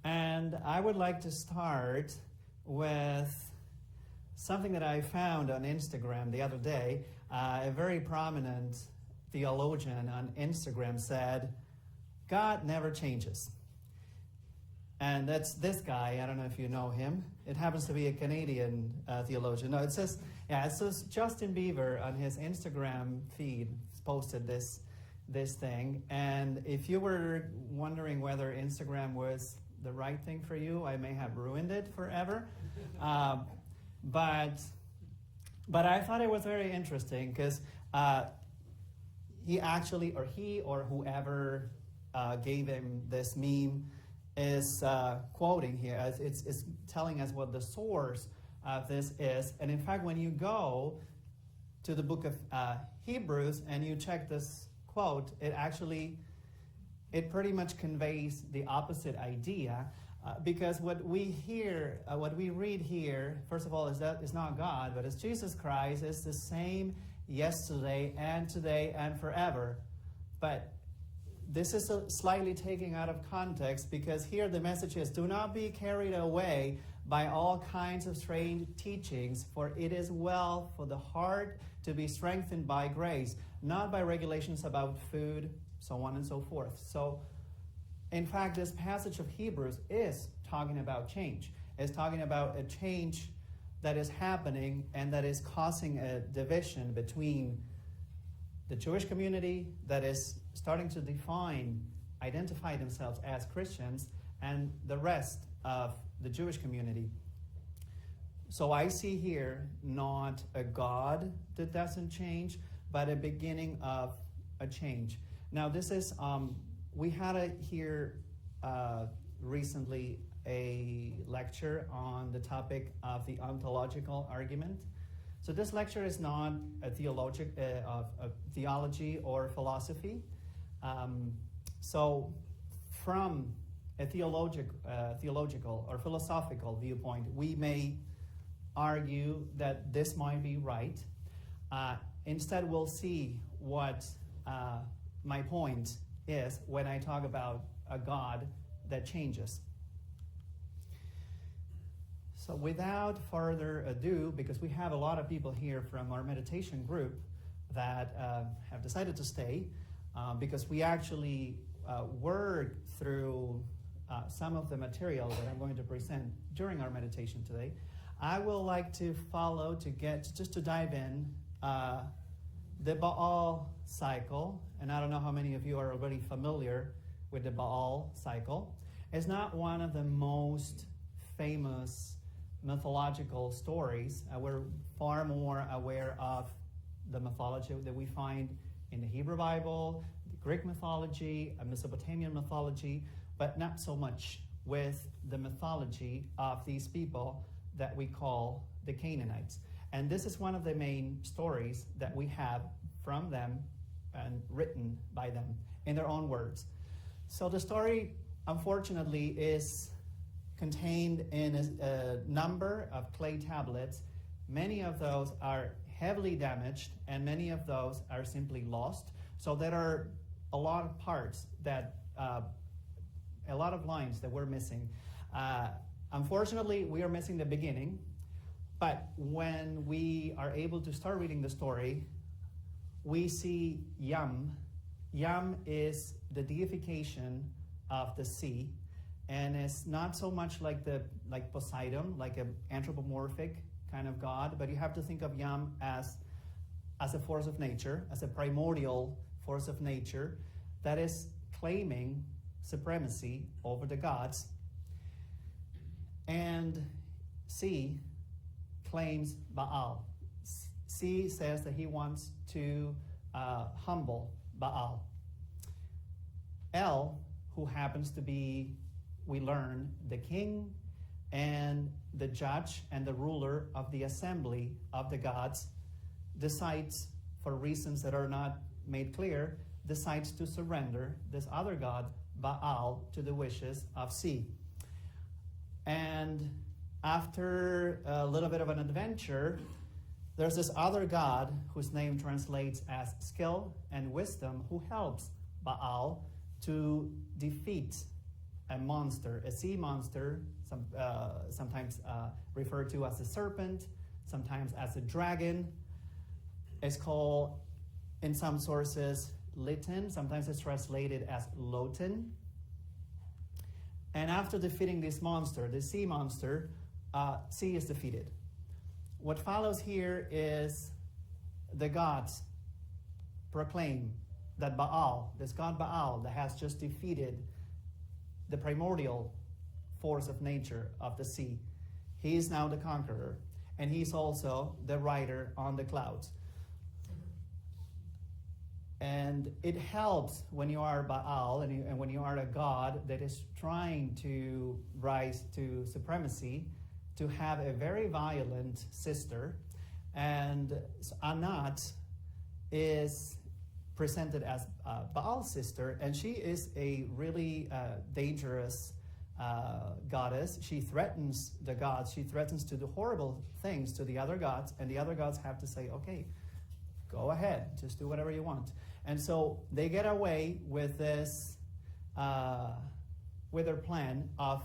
And I would like to start with something that I found on Instagram the other day. A very prominent theologian on Instagram said, God never changes. And that's this guy. I don't know if you know him. It happens to be a Canadian theologian. No, it says Justin Bieber on his Instagram feed posted this thing. And if you were wondering whether Instagram was the right thing for you, I may have ruined it forever. But I thought it was very interesting because he or whoever gave him this meme is quoting here. It's telling us what the source of this is. And in fact, when you go to the book of Hebrews and you check this quote, it pretty much conveys the opposite idea. Because what we read here, first of all, is that it's not God, but it's Jesus Christ. It's the same yesterday and today and forever. But this is slightly taken out of context, because here the message is, do not be carried away by all kinds of strange teachings, for it is well for the heart to be strengthened by grace, not by regulations about food, so on and so forth. So, in fact, this passage of Hebrews is talking about change. It's talking about a change that is happening and that is causing a division between the Jewish community that is starting to identify themselves as Christians, and the rest of the Jewish community. So I see here not a God that doesn't change, but a beginning of a change. Now this is, we had here recently a lecture on the topic of the ontological argument. So this lecture is not a theology or philosophy. So from a theological or philosophical viewpoint, we may argue that this might be right. Instead, we'll see what my point is when I talk about a God that changes. So without further ado, because we have a lot of people here from our meditation group that have decided to stay, because we actually worked through some of the material that I'm going to present during our meditation today, I will like to dive in the Baal cycle. And I don't know how many of you are already familiar with the Baal cycle. It's not one of the most famous mythological stories. We're far more aware of the mythology that we find in the Hebrew Bible, the Greek mythology, Mesopotamian mythology, but not so much with the mythology of these people that we call the Canaanites. And this is one of the main stories that we have from them and written by them in their own words. So the story, unfortunately, is contained in a number of clay tablets. Many of those are heavily damaged, and many of those are simply lost. So there are a lot of parts that, a lot of lines that we're missing. Unfortunately, we are missing the beginning, but when we are able to start reading the story, we see Yam. Yam is the deification of the sea, and it's not so much like Poseidon, like an anthropomorphic kind of god, but you have to think of Yam as a force of nature, as a primordial force of nature that is claiming supremacy over the gods. And C claims Baal. C says that he wants to humble Baal. El, who happens to be, we learn, the king and the judge and the ruler of the assembly of the gods, decides, for reasons that are not made clear, decides to surrender this other god, Baal, to the wishes of C. And after a little bit of an adventure, there's this other god whose name translates as skill and wisdom, who helps Baal to defeat a monster, a sea monster, sometimes referred to as a serpent, sometimes as a dragon. It's called, in some sources, Litten. Sometimes it's translated as Loten. And after defeating this monster, the sea monster, sea is defeated. What follows here is the gods proclaim that Baal, this god Baal that has just defeated the primordial force of nature of the sea, he is now the conqueror, and he's also the rider on the clouds. And it helps when you are Baal and when you are a god that is trying to rise to supremacy, to have a very violent sister. And Anat is presented as Baal's sister, and she is a really dangerous goddess. She threatens the gods. She threatens to do horrible things to the other gods, and the other gods have to say, okay, go ahead, just do whatever you want. And so they get away with this, with their plan of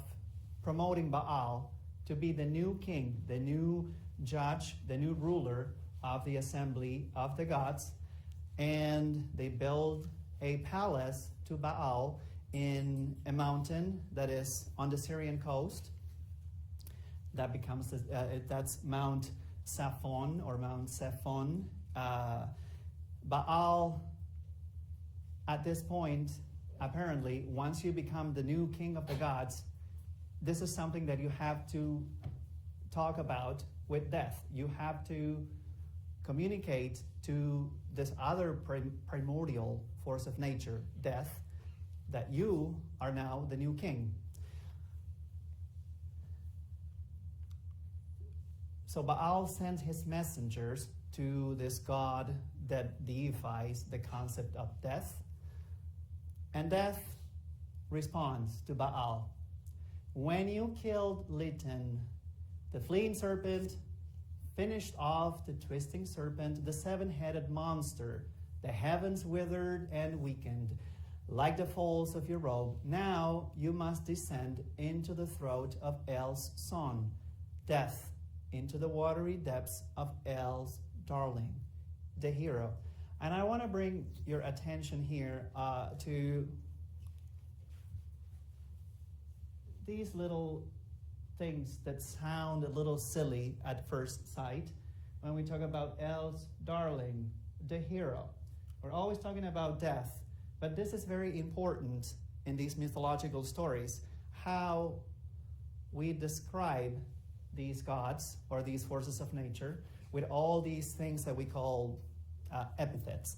promoting Baal to be the new king, the new judge, the new ruler of the assembly of the gods. And they build a palace to Baal in a mountain that is on the Syrian coast. That becomes, that's Mount Saphon or Mount Sephon. Baal, at this point, apparently, once you become the new king of the gods, this is something that you have to talk about with death. You have to communicate to this other primordial force of nature, death, that you are now the new king. So Baal sends his messengers to this god that deifies the concept of death. And death responds to Baal. When you killed Litten, the fleeing serpent, finished off the twisting serpent, the seven-headed monster, the heavens withered and weakened, like the folds of your robe, now you must descend into the throat of El's son, death, into the watery depths of El's darling, the hero. And I want to bring your attention here to these little things that sound a little silly at first sight when we talk about El's darling, the hero. We're always talking about death, but this is very important in these mythological stories, how we describe these gods or these forces of nature with all these things that we call epithets.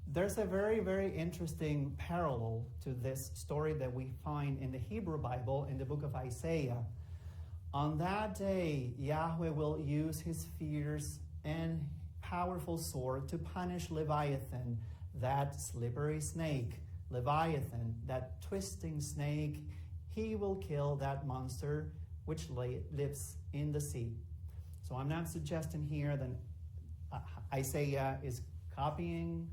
There's a very, very interesting parallel to this story that we find in the Hebrew Bible in the book of Isaiah. On that day, Yahweh will use his fierce and powerful sword to punish Leviathan, that slippery snake. Leviathan, that twisting snake, he will kill that monster which lives in the sea. So I'm not suggesting here that Isaiah is copying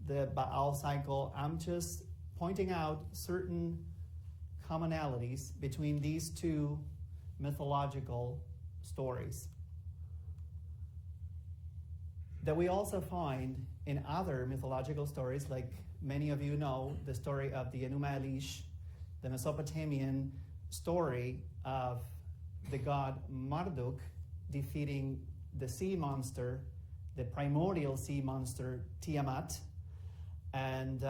the Baal cycle. I'm just pointing out certain commonalities between these two mythological stories that we also find in other mythological stories, like many of you know the story of the Enuma Elish, the Mesopotamian story of the god Marduk defeating the sea monster, the primordial sea monster Tiamat, and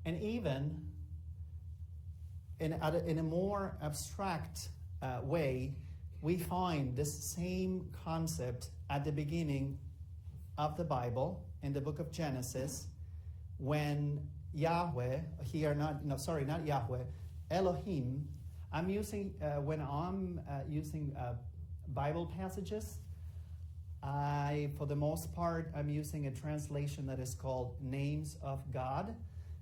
even in a more abstract way, we find this same concept at the beginning of the Bible in the book of Genesis, when Yahweh, not Yahweh, Elohim. I'm using when I'm using Bible passages, for the most part, I'm using a translation that is called Names of God.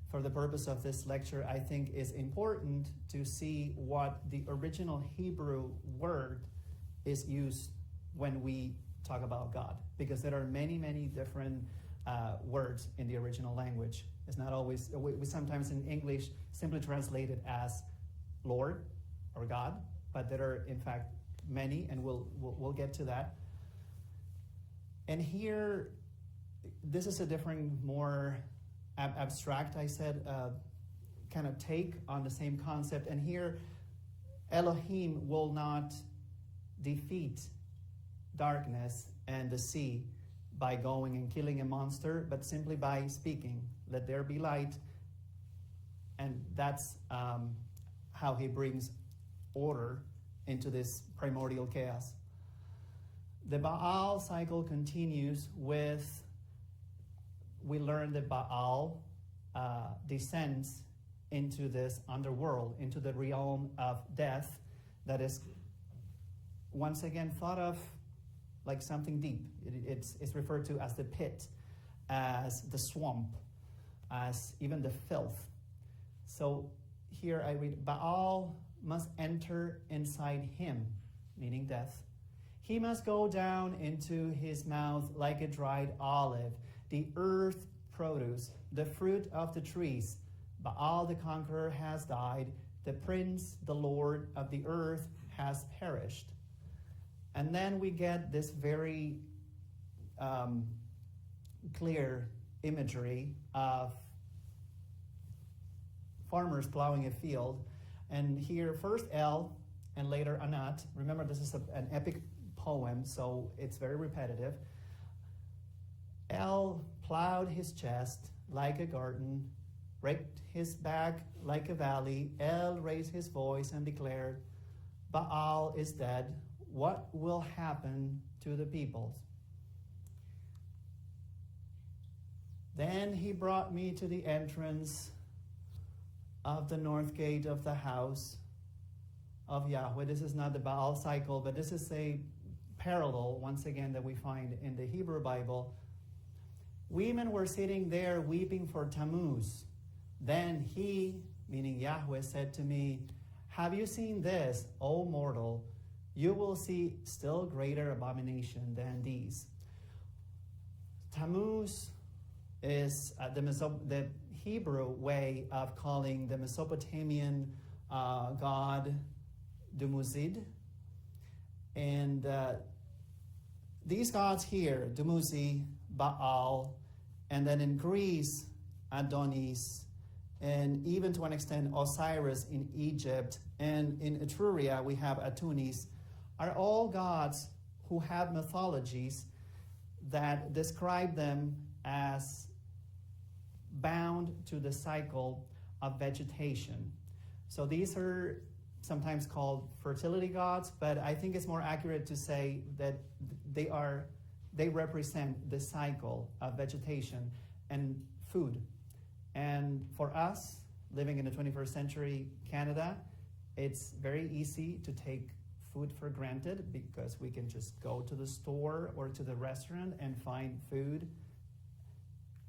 For the purpose of this lecture, I think it's important to see what the original Hebrew word is used when we talk about God, because there are many, many different words in the original language. It's not always, we sometimes in English simply translate it as Lord or God, but there are in fact many, and we'll get to that. And here, this is a different, more abstract, I said, kind of take on the same concept. And here, Elohim will not defeat darkness and the sea by going and killing a monster, but simply by speaking, let there be light. And that's how he brings order into this primordial chaos. The Baal cycle continues with, we learn that Baal descends into this underworld, into the realm of death that is once again thought of like something deep. It's referred to as the pit, as the swamp, as even the filth. So here I read, Baal must enter inside him, meaning death. He must go down into his mouth like a dried olive, the earth produce, the fruit of the trees. Baal the conqueror has died. The prince, the lord of the earth, has perished. And then we get this very clear imagery of farmers plowing a field. And here, first El, and later Anat. Remember, this is an epic poem, so it's very repetitive. El plowed his chest like a garden, raked his back like a valley. El raised his voice and declared, Baal is dead. What will happen to the peoples? Then he brought me to the entrance of the north gate of the house of Yahweh. This is not the Baal cycle, but this is a parallel, once again, that we find in the Hebrew Bible. Women were sitting there weeping for Tammuz. Then he, meaning Yahweh, said to me, have you seen this, O mortal? You will see still greater abomination than these. Tammuz is the Hebrew way of calling the Mesopotamian god Dumuzid. And these gods here, Dumuzi, Baal, and then in Greece, Adonis, and even to an extent Osiris in Egypt, and in Etruria we have Atunis, are all gods who have mythologies that describe them as bound to the cycle of vegetation. So these are sometimes called fertility gods, but I think it's more accurate to say that they represent the cycle of vegetation and food. And for us, living in the 21st century Canada, it's very easy to take food for granted because we can just go to the store or to the restaurant and find food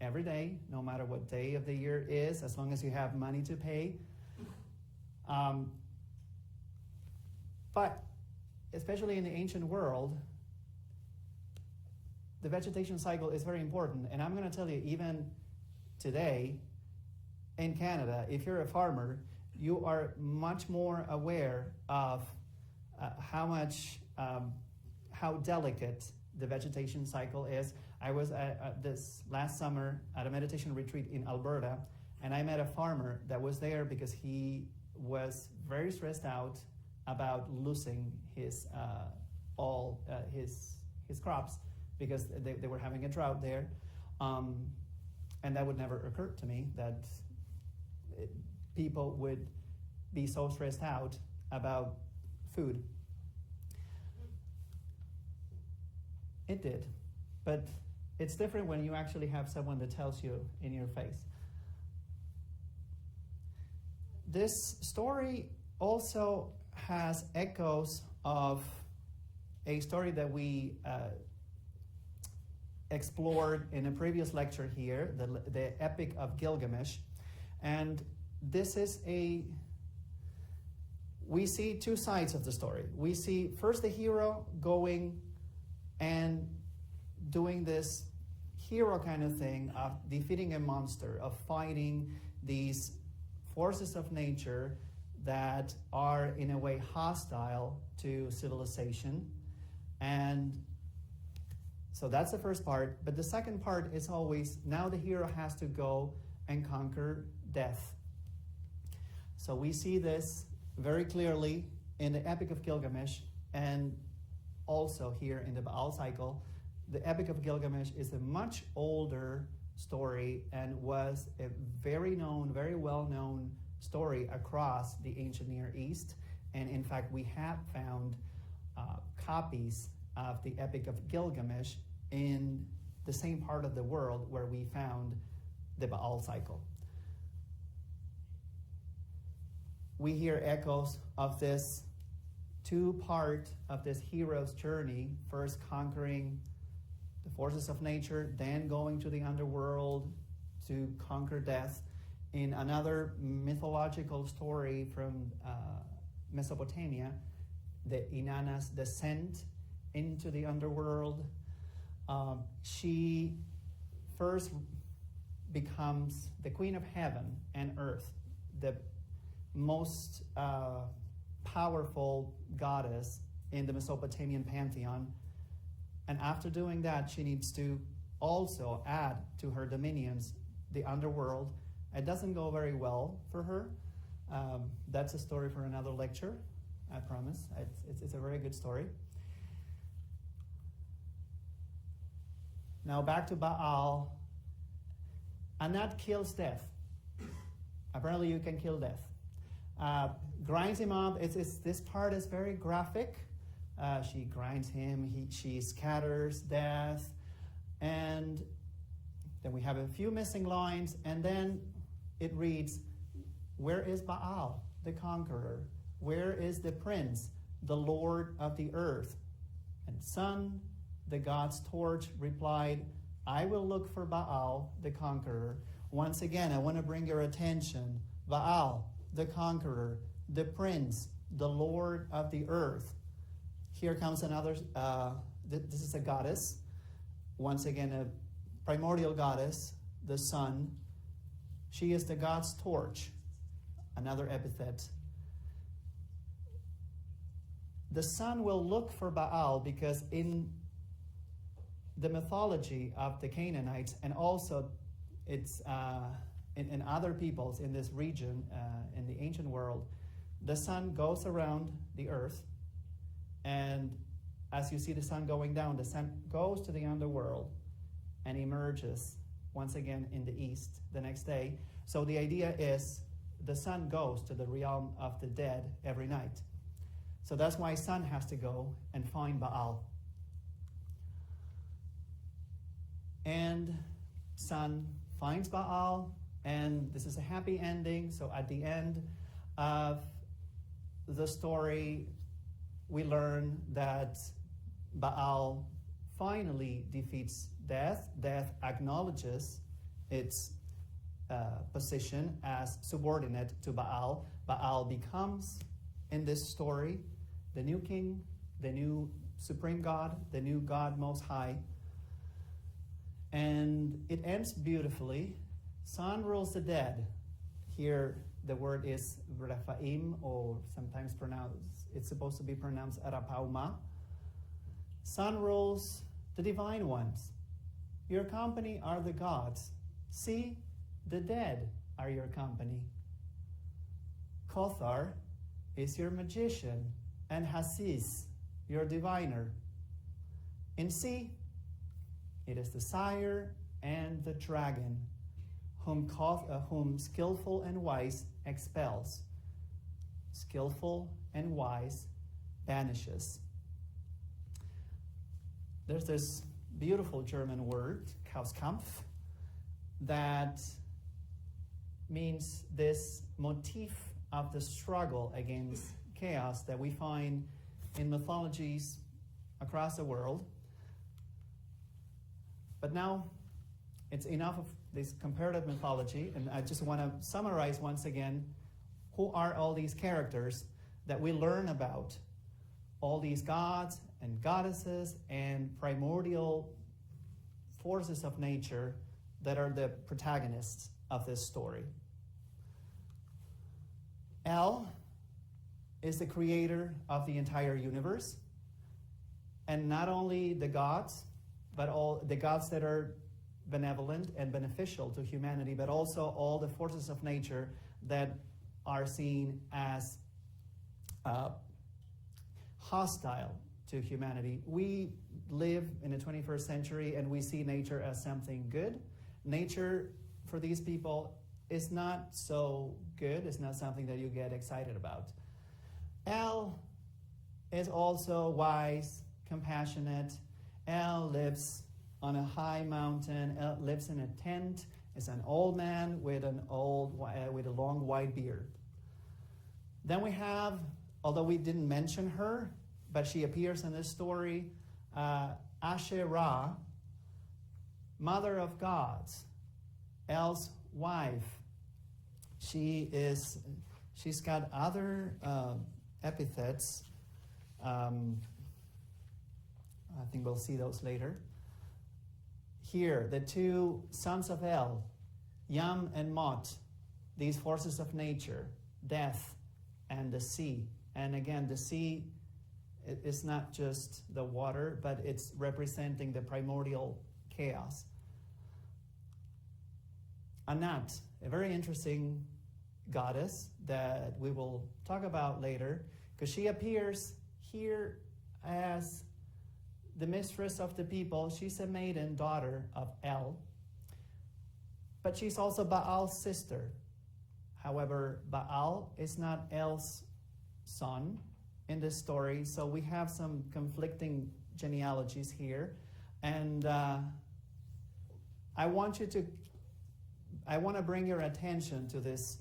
every day, no matter what day of the year is, as long as you have money to pay. But especially in the ancient world, the vegetation cycle is very important. And I'm going to tell you, even today in Canada, if you're a farmer, you are much more aware of how delicate the vegetation cycle is. I was this last summer at a meditation retreat in Alberta, and I met a farmer that was there because he was very stressed out about losing his crops because they were having a drought there. And that would never occur to me that people would be so stressed out about food. It did. But it's different when you actually have someone that tells you in your face. This story also has echoes of a story that we explored in a previous lecture here, the Epic of Gilgamesh. And this is we see two sides of the story. We see first the hero going and doing this hero kind of thing of defeating a monster, of fighting these forces of nature that are in a way hostile to civilization. And so that's the first part. But the second part is always, now the hero has to go and conquer death. So we see this very clearly in the Epic of Gilgamesh, and also here in the Baal cycle. The Epic of Gilgamesh is a much older story and was a very well-known story across the ancient Near East. And in fact, we have found copies of the Epic of Gilgamesh in the same part of the world where we found the Baal cycle. We hear echoes of this two-part of this hero's journey, first conquering the forces of nature, then going to the underworld to conquer death. In another mythological story from Mesopotamia, the Inanna's descent into the underworld. She first becomes the queen of heaven and earth, the most powerful goddess in the Mesopotamian pantheon. And after doing that, she needs to also add to her dominions the underworld. It doesn't go very well for her. That's a story for another lecture, I promise. It's a very good story. Now back to Baal. Anat kills death. Apparently you can kill death. Grinds him up. This part is very graphic. She grinds him. She scatters death. And then we have a few missing lines. And then it reads, where is Baal, the conqueror? Where is the prince, the lord of the earth? And Sun, the god's torch, replied, I will look for Baal, the conqueror. Once again, I want to bring your attention. Baal, the conqueror, the prince, the lord of the earth. Here comes another, this is a goddess. Once again, a primordial goddess, the sun. She is the god's torch, another epithet. The sun will look for Baal because in the mythology of the Canaanites, and also it's in other peoples in this region, in the ancient world, the sun goes around the earth, and as you see the sun going down, the sun goes to the underworld and emerges once again in the east the next day. So the idea is the sun goes to the realm of the dead every night. So that's why Sun has to go and find Baal. And Sun finds Baal, and this is a happy ending. So at the end of the story, we learn that Baal finally defeats death. Death acknowledges its position as subordinate to Baal. Baal becomes, in this story, the new king, the new supreme God, the new God Most High. And it ends beautifully. Sun rules the dead. Here the word is Rephaim, or sometimes it's supposed to be pronounced Arapauma. Sun rules the divine ones. Your company are the gods. See, the dead are your company. Kothar is your magician, and Hasis, your diviner. And see, it is the sire and the dragon, whom skillful and wise expels. Skillful and wise banishes. There's this beautiful German word, Kampf, that means this motif of the struggle against chaos that we find in mythologies across the world. But now it's enough of this comparative mythology, and I just want to summarize once again who are all these characters that we learn about. All these gods and goddesses and primordial forces of nature that are the protagonists of this story. El is the creator of the entire universe, and not only the gods, but all the gods that are benevolent and beneficial to humanity, but also all the forces of nature that are seen as hostile to humanity. We live in the 21st century and we see nature as something good. Nature, for these people, is not so good. It's not something that you get excited about. El is also wise, compassionate. El lives on a high mountain. El lives in a tent. Is an old man with a long white beard. Then we have, although we didn't mention her, but she appears in this story, Asherah, mother of gods, El's wife. She's got other epithets. I think we'll see those later. Here, the two sons of El, Yam and Mot, these forces of nature, death and the sea. And again, the sea is not just the water, but it's representing the primordial chaos. Anat, a very interesting goddess that we will talk about later, because she appears here as the mistress of the people. She's a maiden daughter of El, but she's also Baal's sister. However, Baal is not El's son in this story, so we have some conflicting genealogies here. And I want to bring your attention to these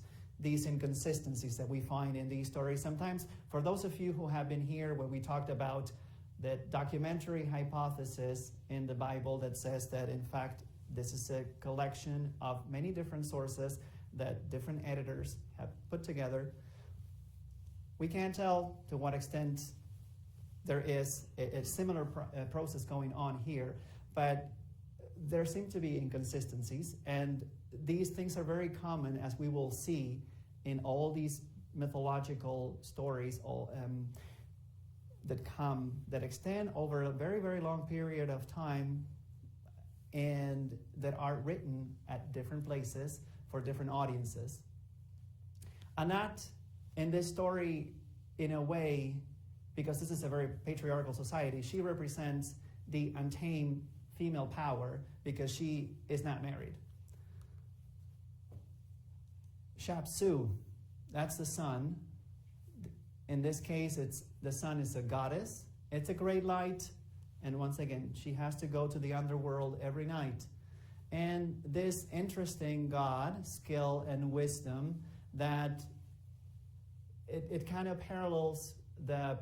inconsistencies that we find in these stories. Sometimes, for those of you who have been here when we talked about the documentary hypothesis in the Bible that says that, in fact, this is a collection of many different sources that different editors have put together, we can't tell to what extent there is a similar process going on here, but there seem to be inconsistencies, and these things are very common, as we will see in all these mythological stories that extend over a very, very long period of time, and that are written at different places for different audiences. Anat, in this story, in a way, because this is a very patriarchal society, she represents the untamed female power because she is not married. Shapsu, that's the sun. In this case, the sun is a goddess. It's a great light. And once again, she has to go to the underworld every night. And this interesting God, skill and wisdom, that it kind of parallels the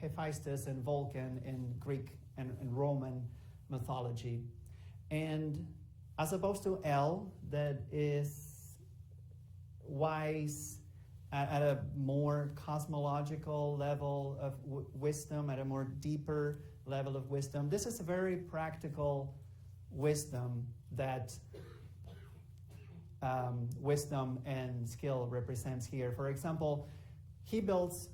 Hephaestus and Vulcan in Greek and Roman mythology. And as opposed to El, that is wise at a more cosmological level of wisdom, at a more deeper level of wisdom. This is a very practical wisdom that wisdom and skill represents here. For example, he builds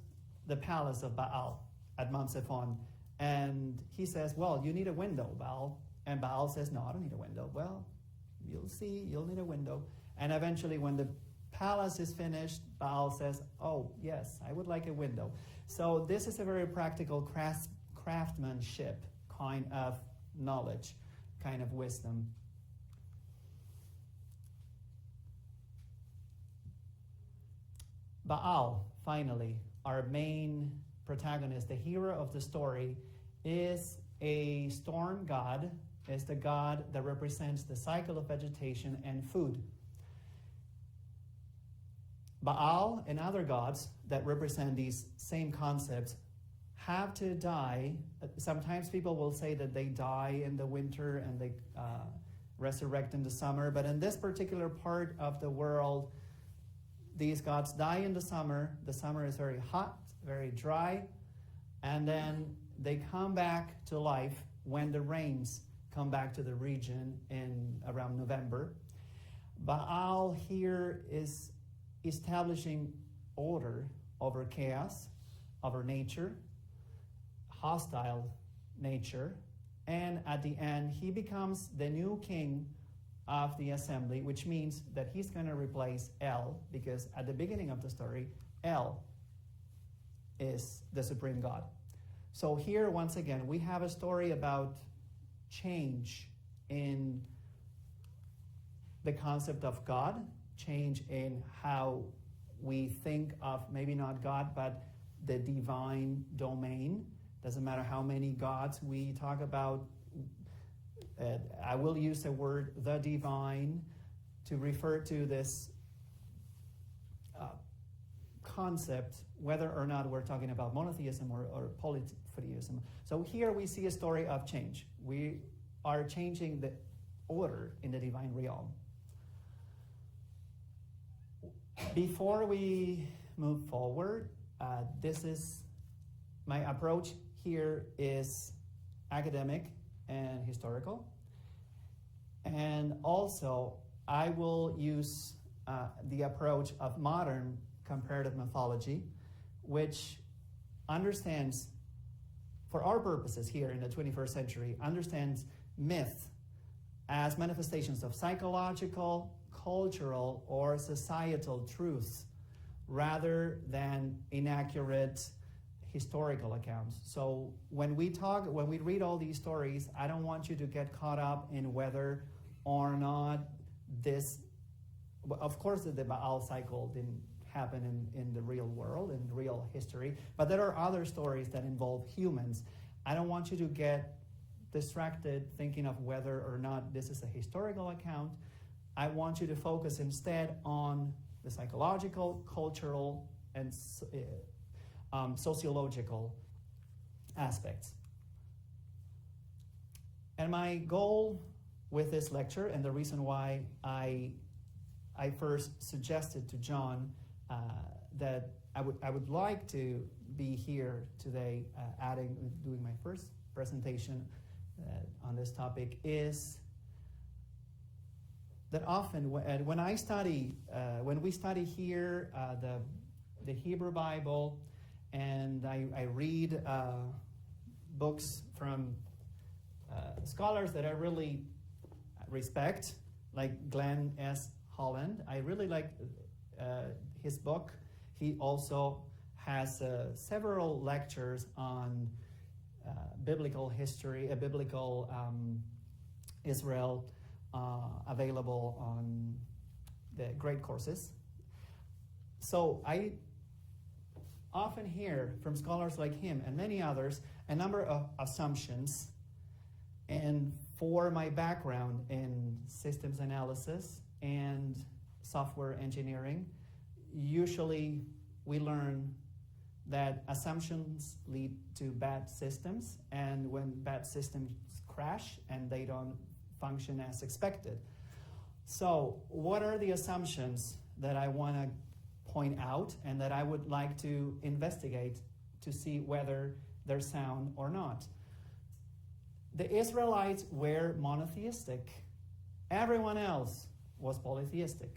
the palace of Baal at Mount Zephon, and he says, well, you need a window, Baal. And Baal says, no, I don't need a window. Well, you'll see, you'll need a window. And eventually, when the palace is finished, Baal says, oh, yes, I would like a window. So this is a very practical craftsmanship kind of knowledge, kind of wisdom. Baal, finally, our main protagonist, the hero of the story, is a storm god, is the god that represents the cycle of vegetation and food. Baal and other gods that represent these same concepts have to die. Sometimes people will say that they die in the winter and they resurrect in the summer, but in this particular part of the world, these gods die in the summer. The summer is very hot, very dry, and then they come back to life when the rains come back to the region in around November. Baal here is establishing order over chaos, over nature, hostile nature, and at the end he becomes the new king of the assembly, which means that he's going to replace El, because at the beginning of the story, El is the supreme God. So here, once again, we have a story about change in the concept of God, change in how we think of maybe not God, but the divine domain. Doesn't matter how many gods we talk about. I will use the word the divine to refer to this concept, whether or not we're talking about monotheism or polytheism. So here we see a story of change. We are changing the order in the divine realm. Before we move forward, this is my approach here is academic and historical. And also, I will use the approach of modern comparative mythology, which understands, for our purposes here in the 21st century, understands myth as manifestations of psychological, cultural, or societal truths rather than inaccurate historical accounts. So when we read all these stories, I don't want you to get caught up in whether or not this, of course the Baal cycle didn't happen in the real world, in real history, but there are other stories that involve humans. I don't want you to get distracted thinking of whether or not this is a historical account. I want you to focus instead on the psychological, cultural, and sociological aspects. And my goal with this lecture, and the reason why I first suggested to John that I would like to be here today, doing my first presentation on this topic, is that often when we study here the Hebrew Bible, and I read books from scholars that I really respect, like Glenn S. Holland. I really like his book. He also has several lectures on biblical history, biblical Israel, available on the great courses. So I often hear from scholars like him and many others a number of assumptions. And for my background in systems analysis and software engineering, usually we learn that assumptions lead to bad systems, and when bad systems crash and they don't function as expected. So what are the assumptions that I want to point out and that I would like to investigate to see whether they're sound or not? The Israelites were monotheistic. Everyone else was polytheistic.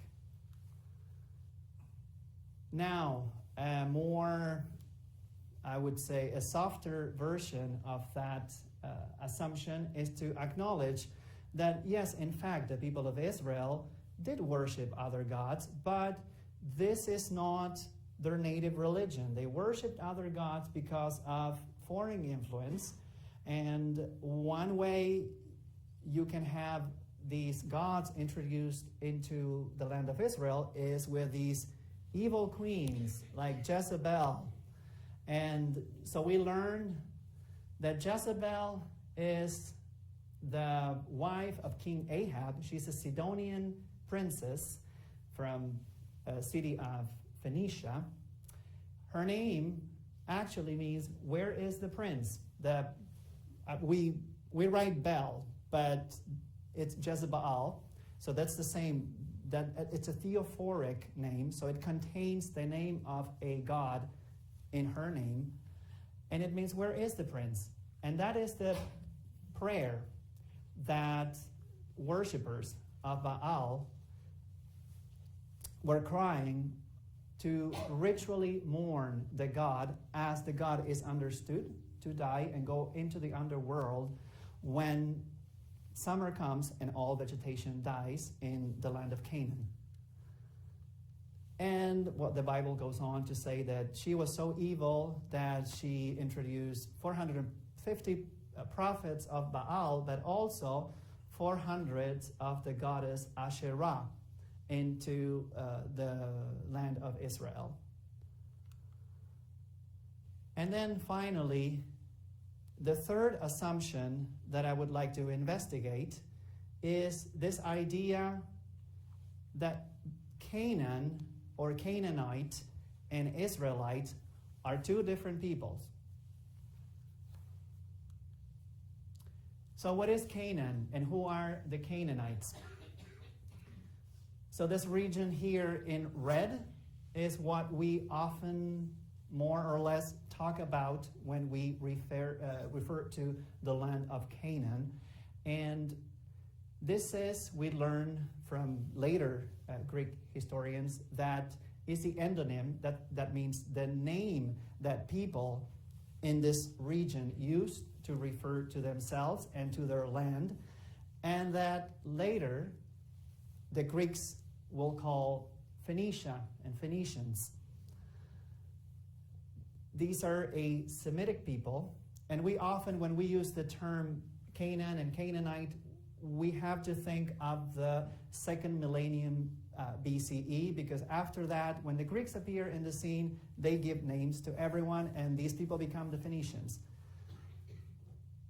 Now, I would say a softer version of that assumption is to acknowledge that, yes, in fact, the people of Israel did worship other gods, but this is not their native religion. They worshipped other gods because of foreign influence. And one way you can have these gods introduced into the land of Israel is with these evil queens like Jezebel. And so we learn that Jezebel is the wife of King Ahab. She's a Sidonian princess from a city of Phoenicia. Her name actually means, where is the prince? We write Bel, but it's Jezebel, so that's the same. That it's a theophoric name, so it contains the name of a god in her name, and it means, where is the prince? And that is the prayer that worshippers of Baal were crying to ritually mourn the god, as the god is understood to die and go into the underworld when summer comes and all vegetation dies in the land of Canaan. And what the Bible goes on to say that she was so evil that she introduced 450 prophets of Baal, but also 400 of the goddess Asherah into the land of Israel. And then finally, the third assumption that I would like to investigate is this idea that Canaan or Canaanite and Israelite are two different peoples. So what is Canaan and who are the Canaanites? So this region here in red is what we often more or less talk about when we refer to the land of Canaan. And this is, we learn from later Greek historians, that is the endonym, that means the name that people in this region used to refer to themselves and to their land, and that later the Greeks will call Phoenicia and Phoenicians. These are a Semitic people, and we often, when we use the term Canaan and Canaanite, we have to think of the second millennium BCE, because after that, when the Greeks appear in the scene, they give names to everyone, and these people become the Phoenicians.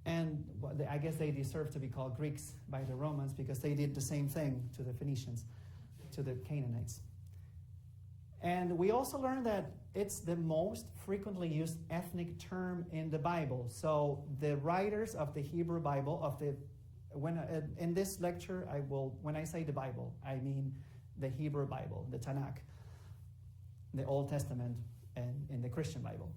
And I guess they deserve to be called Greeks by the Romans, because they did the same thing to the Phoenicians, to the Canaanites. And we also learned that it's the most frequently used ethnic term in the Bible. So the writers of the Hebrew Bible, in this lecture, when I say the Bible, I mean the Hebrew Bible, the Tanakh, the Old Testament, and in the Christian Bible.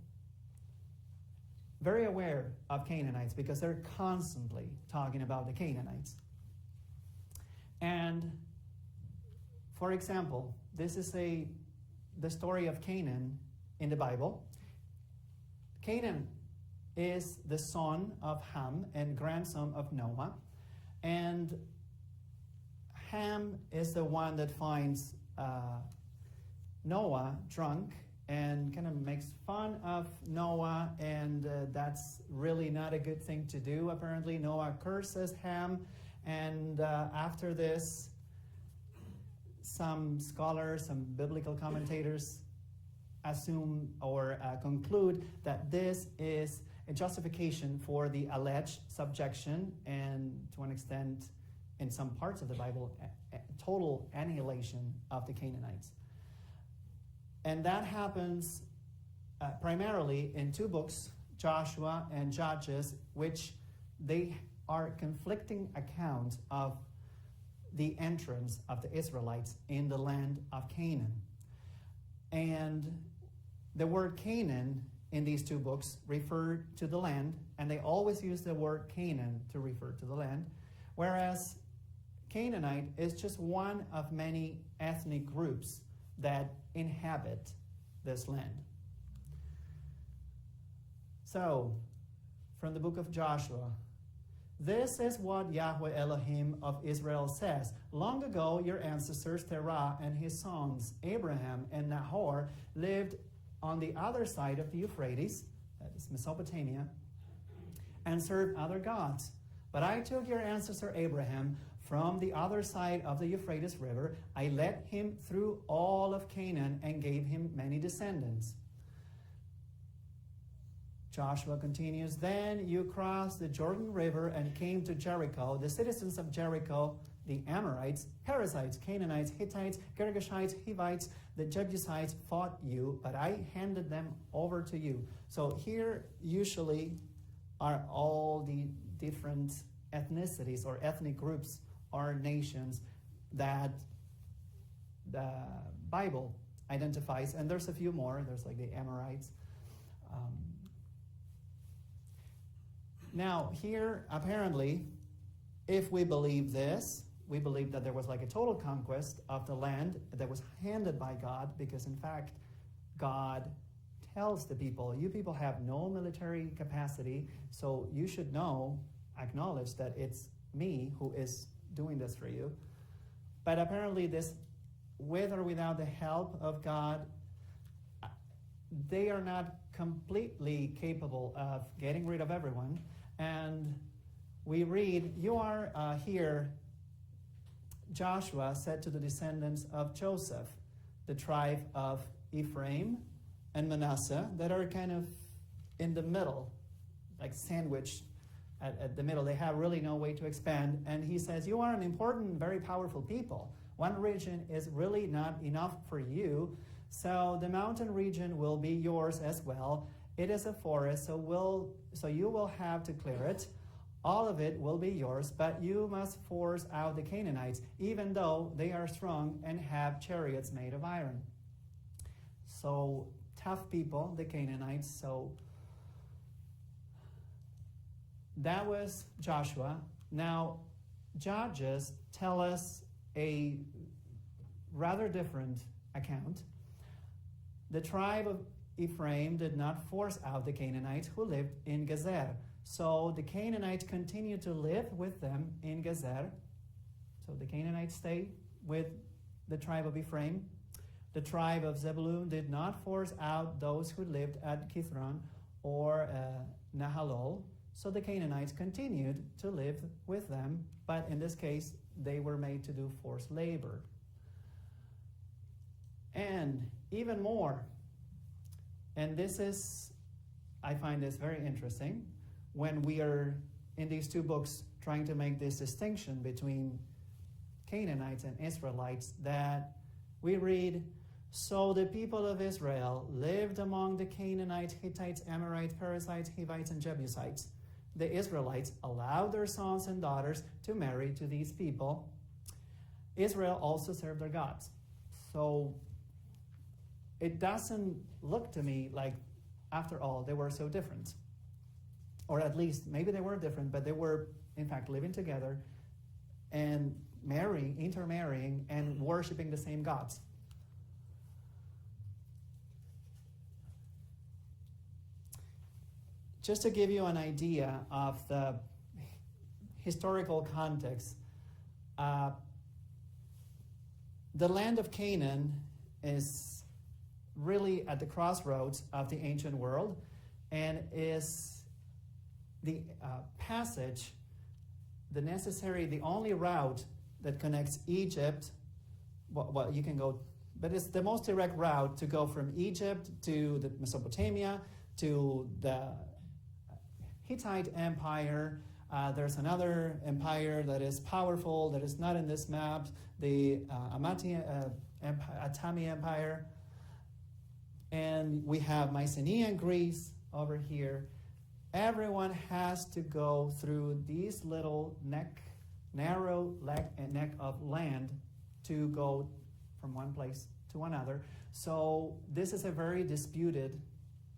Very aware of Canaanites, because they're constantly talking about the Canaanites. And for example, this is the story of Canaan in the Bible. Canaan is the son of Ham and grandson of Noah. And Ham is the one that finds Noah drunk and kind of makes fun of Noah, and that's really not a good thing to do, apparently. Noah curses Ham, and after this, some scholars, some biblical commentators assume or conclude that this is a justification for the alleged subjection, and to an extent, in some parts of the Bible, total annihilation of the Canaanites. And that happens primarily in two books, Joshua and Judges, which they are conflicting accounts of the entrance of the Israelites in the land of Canaan. And the word Canaan in these two books refer to the land, and they always use the word Canaan to refer to the land, whereas Canaanite is just one of many ethnic groups that inhabit this land. So, from the book of Joshua, this is what Yahweh Elohim of Israel says. Long ago, your ancestors, Terah and his sons, Abraham and Nahor, lived on the other side of the Euphrates, that is Mesopotamia, and served other gods. But I took your ancestor Abraham from the other side of the Euphrates River. I led him through all of Canaan and gave him many descendants. Joshua continues, then you crossed the Jordan River and came to Jericho. The citizens of Jericho, the Amorites, Perizzites, Canaanites, Hittites, Girgashites, Hivites, the Jebusites fought you, but I handed them over to you. So here usually are all the different ethnicities or ethnic groups or nations that the Bible identifies. And there's a few more. There's like the Amorites. Now, here, apparently, if we believe this, we believe that there was like a total conquest of the land that was handed by God, because in fact, God tells the people, you people have no military capacity, so you should acknowledge that it's me who is doing this for you. But apparently this, with or without the help of God, they are not completely capable of getting rid of everyone. And we read, you are here, Joshua said to the descendants of Joseph, the tribe of Ephraim and Manasseh, that are kind of in the middle, like sandwiched at the middle. They have really no way to expand. And he says, you are an important, very powerful people. One region is really not enough for you, so the mountain region will be yours as well. It is a forest, so you will have to clear it. All of it will be yours, but you must force out the Canaanites, even though they are strong and have chariots made of iron. So tough people, the Canaanites. So that was Joshua. Now, Judges tell us a rather different account. The tribe of Ephraim did not force out the Canaanites who lived in Gezer. So the Canaanites continued to live with them in Gezer. So the Canaanites stayed with the tribe of Ephraim. The tribe of Zebulun did not force out those who lived at Kithron or Nahalol. So the Canaanites continued to live with them, but in this case, they were made to do forced labor. And even more, and this is, I find this very interesting, when we are in these two books trying to make this distinction between Canaanites and Israelites, that we read, so the people of Israel lived among the Canaanites, Hittites, Amorites, Perizzites, Hivites, and Jebusites. The Israelites allowed their sons and daughters to marry to these people. Israel also served their gods. So it doesn't look to me like, after all, they were so different. Or at least, maybe they were different, but they were, in fact, living together and intermarrying, and worshiping the same gods. Just to give you an idea of the historical context, the land of Canaan is really at the crossroads of the ancient world, and is the passage, the only route that connects Egypt. Well, you can go, but it's the most direct route to go from Egypt to the Mesopotamia, to the Hittite Empire. There's another empire that is powerful, that is not in this map, the Atami Empire. And we have Mycenaean Greece over here. Everyone has to go through these little narrow neck of land to go from one place to another. So this is a very disputed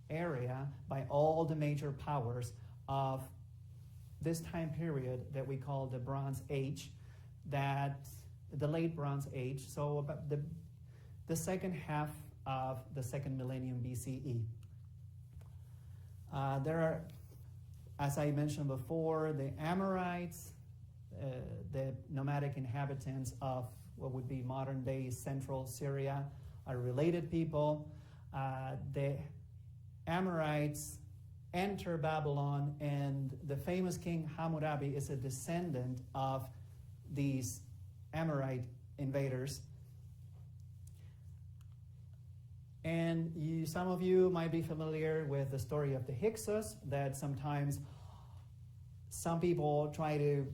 area by all the major powers of this time period that we call the Bronze Age, the late Bronze Age, so about the second half of the second millennium BCE. There are, as I mentioned before, the Amorites, the nomadic inhabitants of what would be modern-day central Syria, are related people. The Amorites enter Babylon, and the famous king Hammurabi is a descendant of these Amorite invaders. And some of you might be familiar with the story of the Hyksos, that sometimes some people try to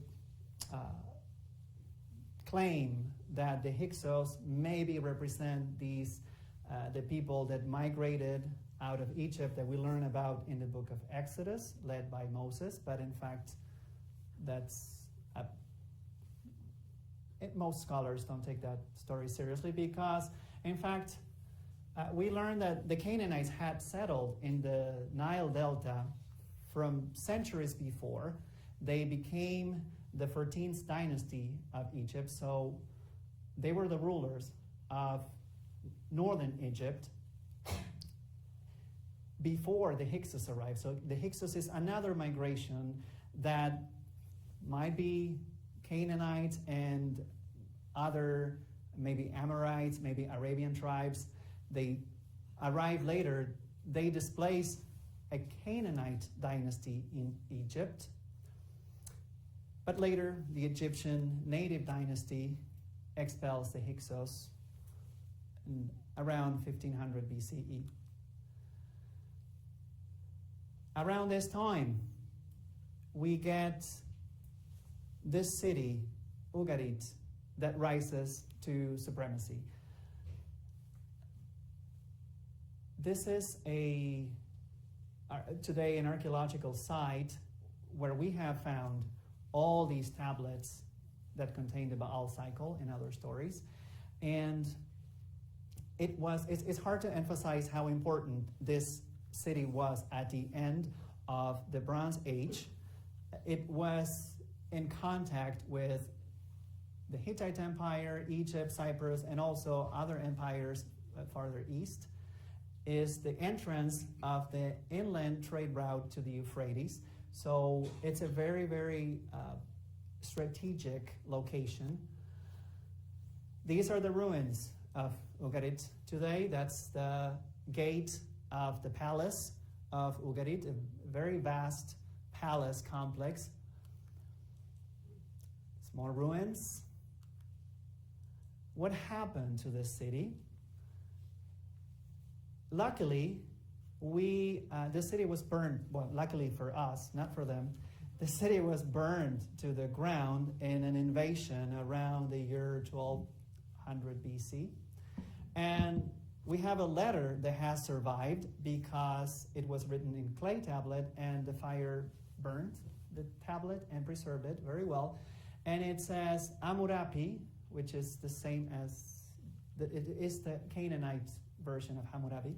claim that the Hyksos maybe represent these the people that migrated out of Egypt that we learn about in the book of Exodus, led by Moses. But in fact, most scholars don't take that story seriously, because in fact, we learn that the Canaanites had settled in the Nile Delta from centuries before. They became the 14th dynasty of Egypt. So they were the rulers of northern Egypt before the Hyksos arrived. So the Hyksos is another migration that might be Canaanites and other, maybe Amorites, maybe Arabian tribes. They arrive later. They displace a Canaanite dynasty in Egypt. But later, the Egyptian native dynasty expels the Hyksos around 1500 BCE. Around this time, we get this city, Ugarit, that rises to supremacy. This is today an archaeological site where we have found all these tablets that contain the Baal cycle and other stories. And it's hard to emphasize how important this city was at the end of the Bronze Age. It was in contact with the Hittite Empire, Egypt, Cyprus, and also other empires farther east. Is the entrance of the inland trade route to the Euphrates. So it's a very, very strategic location. These are the ruins of Ugarit today. That's the gate of the palace of Ugarit, a very vast palace complex. Small ruins. What happened to this city? Luckily, the city was burned. Well, luckily for us, not for them. The city was burned to the ground in an invasion around the year 1200 BC. And we have a letter that has survived because it was written in clay tablet and the fire burned the tablet and preserved it very well. And it says Amurapi, which is the same as, it is the Canaanite version of Hammurabi,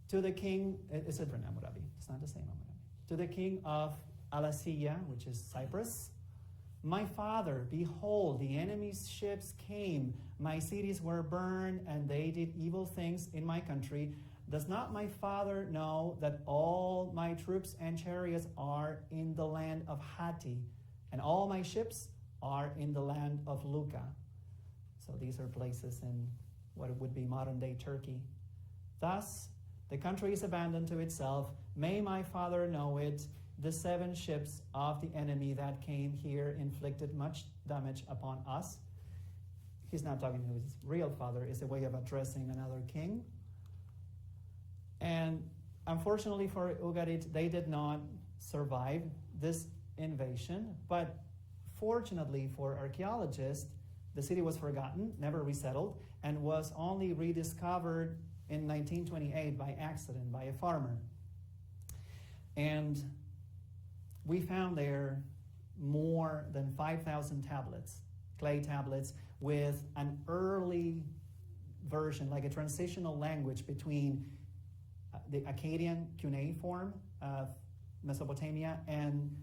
to the king, it's a different Hammurabi, it's not the same Hammurabi, to the king of Alassia, which is Cyprus. My father, behold, the enemy's ships came, my cities were burned, and they did evil things in my country. Does not my father know that all my troops and chariots are in the land of Hatti, and all my ships are in the land of Luca? So these are places in what would be modern-day Turkey. Thus, the country is abandoned to itself. May my father know it. The 7 ships of the enemy that came here inflicted much damage upon us. He's not talking to his real father. It's a way of addressing another king. And unfortunately for Ugarit, they did not survive this invasion. But fortunately for archaeologists, the city was forgotten, never resettled, and was only rediscovered in 1928 by accident by a farmer. And we found there more than 5,000 tablets, clay tablets, with an early version, like a transitional language between the Akkadian cuneiform of Mesopotamia and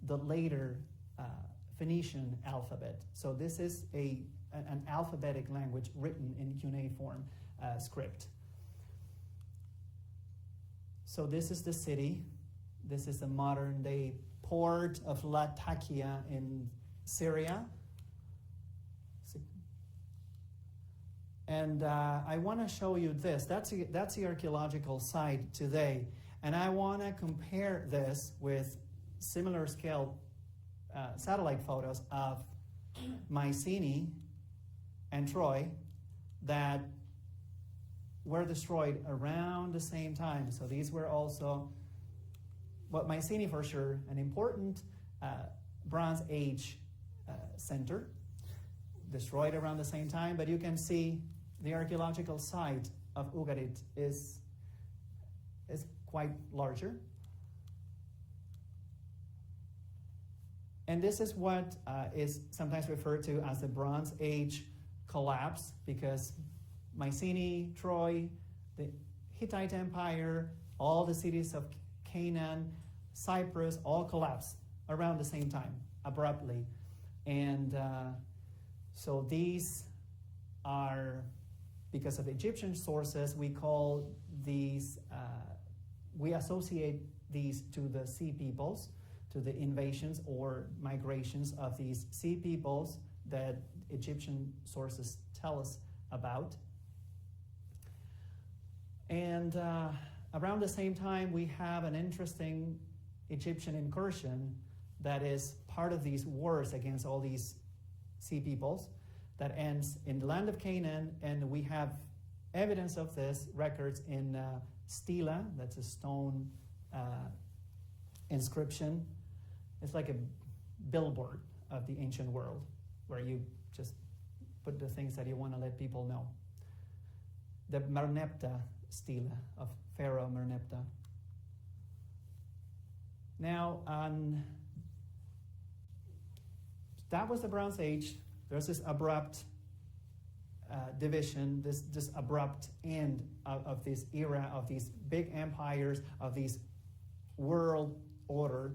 the later Phoenician alphabet. So this is an alphabetic language written in cuneiform script. So this is the city. This is the modern-day port of Latakia in Syria. And I want to show you this. That's the archaeological site today. And I want to compare this with similar scale satellite photos of Mycenae and Troy that were destroyed around the same time. So these were also, Mycenae for sure, an important Bronze Age center, destroyed around the same time. But you can see the archaeological site of Ugarit is quite larger. And this is what is sometimes referred to as the Bronze Age collapse, because Mycenae, Troy, the Hittite Empire, all the cities of Canaan, Cyprus, all collapsed around the same time, abruptly. And so these are, because of Egyptian sources, we call these, we associate these to the sea peoples, to the invasions or migrations of these sea peoples that Egyptian sources tell us about. And around the same time, we have an interesting Egyptian incursion that is part of these wars against all these sea peoples that ends in the land of Canaan, and we have evidence of this, records in stele, that's a stone inscription. It's like a billboard of the ancient world where you just put the things that you want to let people know. The Merneptah stele of Pharaoh Merneptah. Now, that was the Bronze Age. There's this abrupt division, this abrupt end of this era, of these big empires, of these world order.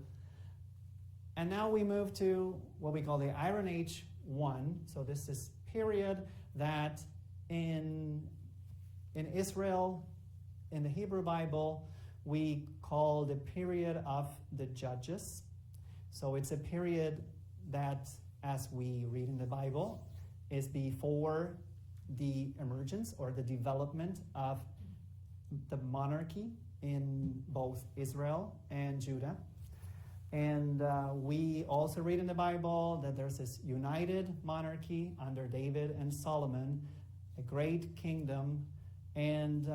And now we move to what we call the Iron Age 1. So this is period that in Israel, in the Hebrew Bible, we call the period of the Judges. So it's a period that, as we read in the Bible, is before the emergence or the development of the monarchy in both Israel and Judah. And we also read in the Bible that there's this united monarchy under David and Solomon, a great kingdom. And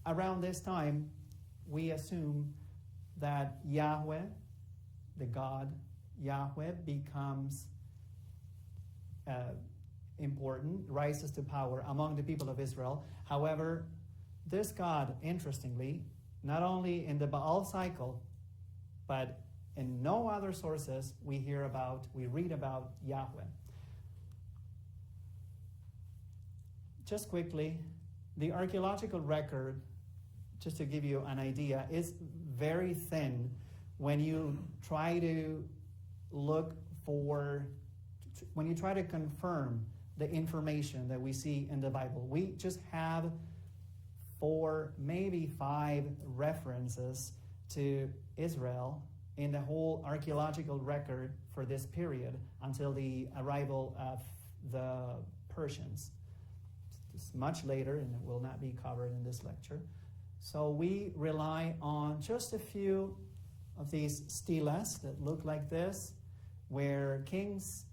around this time, we assume that Yahweh, the God Yahweh, becomes important, rises to power among the people of Israel. However, this God, interestingly, not only in the Baal cycle, but in no other sources we read about Yahweh. Just quickly, the archaeological record, just to give you an idea, is very thin when you try to when you try to confirm the information that we see in the Bible. We just have 4, maybe 5 references to Israel in the whole archaeological record for this period until the arrival of the Persians. It's much later and it will not be covered in this lecture. So we rely on just a few of these steles that look like this, where kings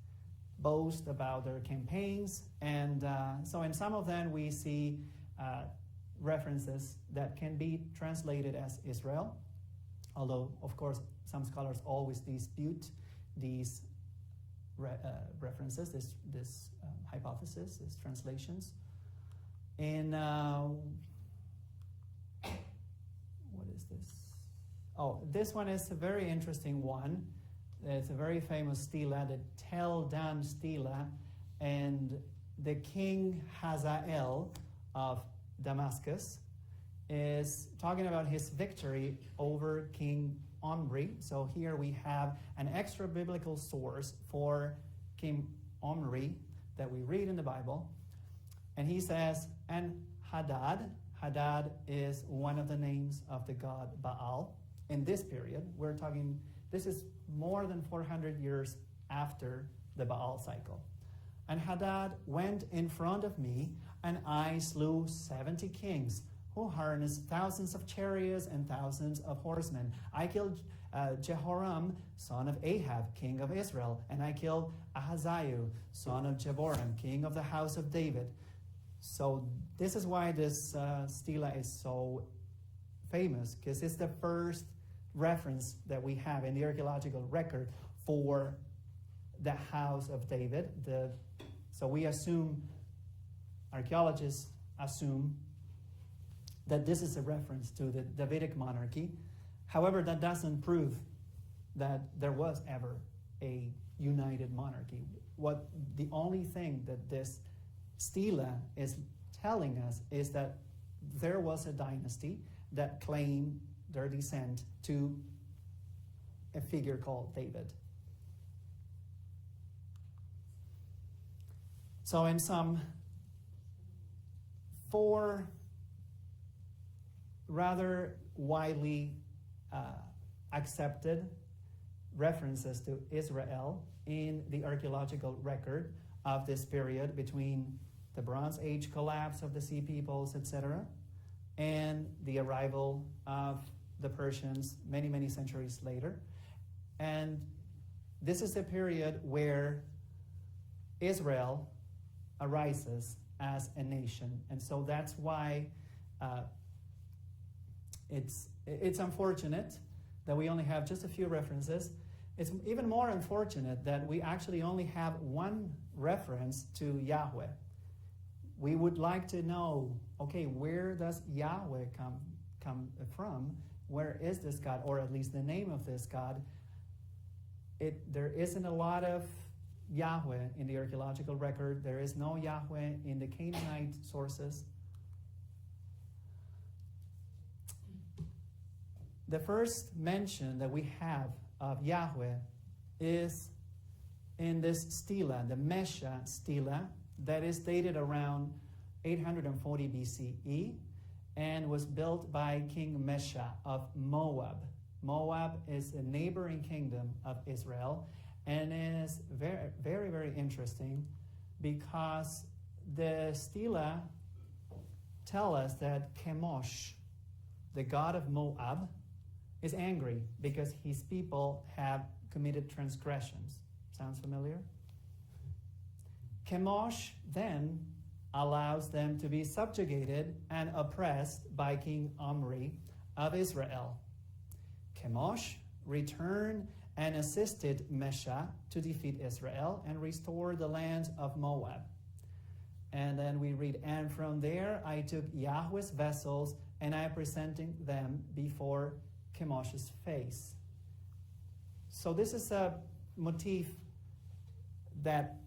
boast about their campaigns. And so in some of them we see references that can be translated as Israel, although, of course, some scholars always dispute these references, this hypothesis, these translations. And what is this? Oh, this one is a very interesting one. It's a very famous stele, the Tel Dan stele, and the king Hazael of Damascus is talking about his victory over King Omri. So here we have an extra biblical source for King Omri that we read in the Bible. And he says, and Hadad is one of the names of the god Baal. In this period, we're talking, this is more than 400 years after the Baal cycle. And Hadad went in front of me, and I slew 70 kings who harnessed thousands of chariots and thousands of horsemen. I killed Jehoram, son of Ahab, king of Israel, and I killed Ahaziah, son of Jehoram, king of the house of David. So this is why this stele is so famous, because it's the first reference that we have in the archaeological record for the house of David. So we assume, archaeologists assume, that this is a reference to the Davidic monarchy. However, that doesn't prove that there was ever a united monarchy. The only thing that this stele is telling us is that there was a dynasty that claimed their descent to a figure called David. So in some 4 rather widely accepted references to Israel in the archaeological record of this period between the Bronze Age collapse of the Sea Peoples, etc., and the arrival of the Persians many, many centuries later. And this is the period where Israel arises as a nation. And so that's why it's unfortunate that we only have just a few references. It's even more unfortunate that we actually only have one reference to Yahweh. We would like to know, okay, where does Yahweh come from? Where is this God, or at least the name of this God? There isn't a lot of Yahweh in the archaeological record. There is no Yahweh in the Canaanite sources. The first mention that we have of Yahweh is in this stele, the Mesha stele, that is dated around 840 BCE and was built by King Mesha of Moab. Moab is a neighboring kingdom of Israel, and is very, very, very interesting because the stele tell us that Chemosh, the god of Moab, is angry because his people have committed transgressions. Sounds familiar? Chemosh then allows them to be subjugated and oppressed by King Omri of Israel. Chemosh returned and assisted Mesha to defeat Israel and restore the lands of Moab. And then we read, and from there I took Yahweh's vessels and I presented them before Chemosh's face. So this is a motif that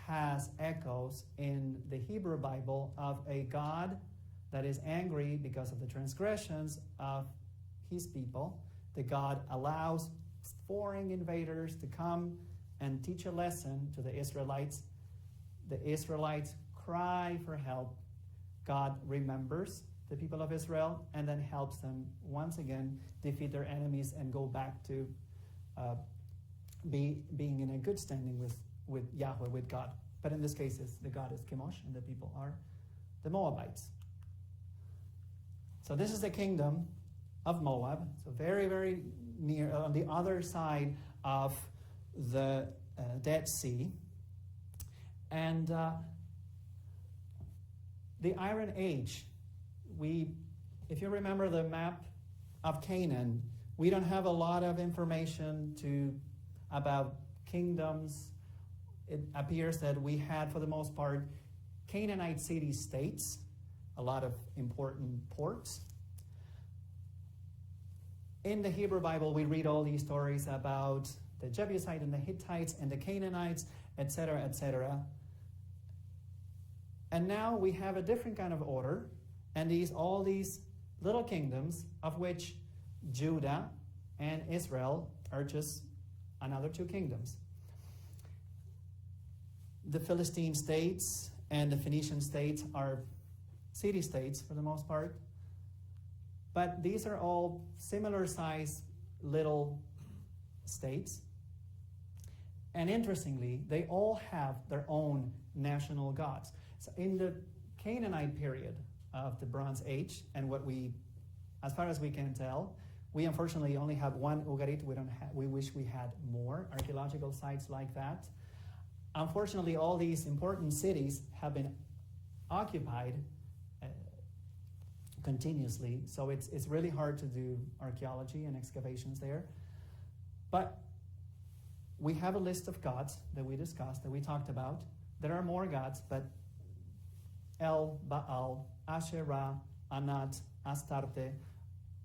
has echoes in the Hebrew Bible of a God that is angry because of the transgressions of his people. The God allows foreign invaders to come and teach a lesson to the Israelites. The Israelites cry for help. God remembers the people of Israel and then helps them once again defeat their enemies and go back to being in a good standing with Yahweh, with God. But in this case, the God is Chemosh and the people are the Moabites. So this is the kingdom of Moab. So very, very near, on the other side of the Dead Sea. And the Iron Age, if you remember the map of Canaan, we don't have a lot of information about kingdoms. It appears that we had, for the most part, Canaanite city-states, a lot of important ports. In the Hebrew Bible, we read all these stories about the Jebusites and the Hittites and the Canaanites, etc., etc. And now we have a different kind of order, and all these little kingdoms, of which Judah and Israel are just another 2 kingdoms. The Philistine states and the Phoenician states are city-states for the most part. But these are all similar-sized little states. And interestingly, they all have their own national gods. So in the Canaanite period of the Bronze Age, and as far as we can tell, we unfortunately only have one Ugarit. We wish we had more archaeological sites like that. Unfortunately, all these important cities have been occupied continuously, so it's really hard to do archaeology and excavations there. But we have a list of gods that we discussed, that we talked about. There are more gods, but El, Baal, Asherah, Anat, Astarte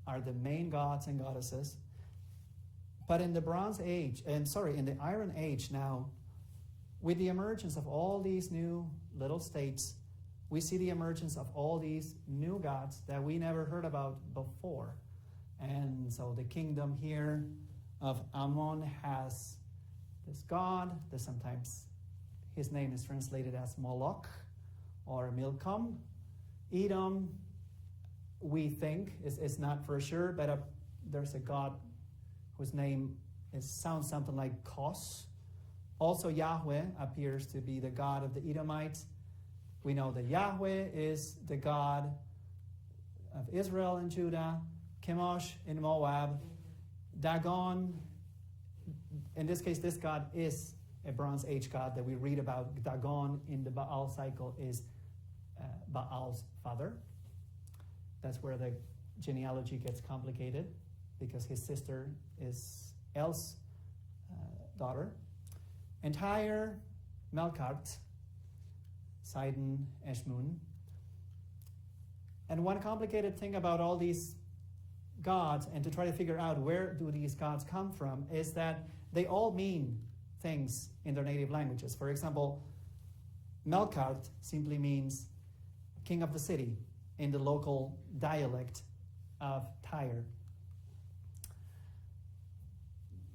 are the main gods and goddesses. But in the in the Iron Age now, with the emergence of all these new little states, we see the emergence of all these new gods that we never heard about before. And so the kingdom here of Ammon has this god. Sometimes his name is translated as Moloch or Milcom. Edom, we think, is not for sure, but there's a god whose name sounds something like Kos. Also, Yahweh appears to be the god of the Edomites. We know that Yahweh is the god of Israel and Judah, Chemosh in Moab, Dagon. In this case, this god is a Bronze Age god that we read about. Dagon in the Baal cycle is Baal's father. That's where the genealogy gets complicated, because his sister is El's daughter. And Tyre, Melkart, Sidon, Eshmun. And one complicated thing about all these gods, and to try to figure out where do these gods come from, is that they all mean things in their native languages. For example, Melkart simply means king of the city in the local dialect of Tyre.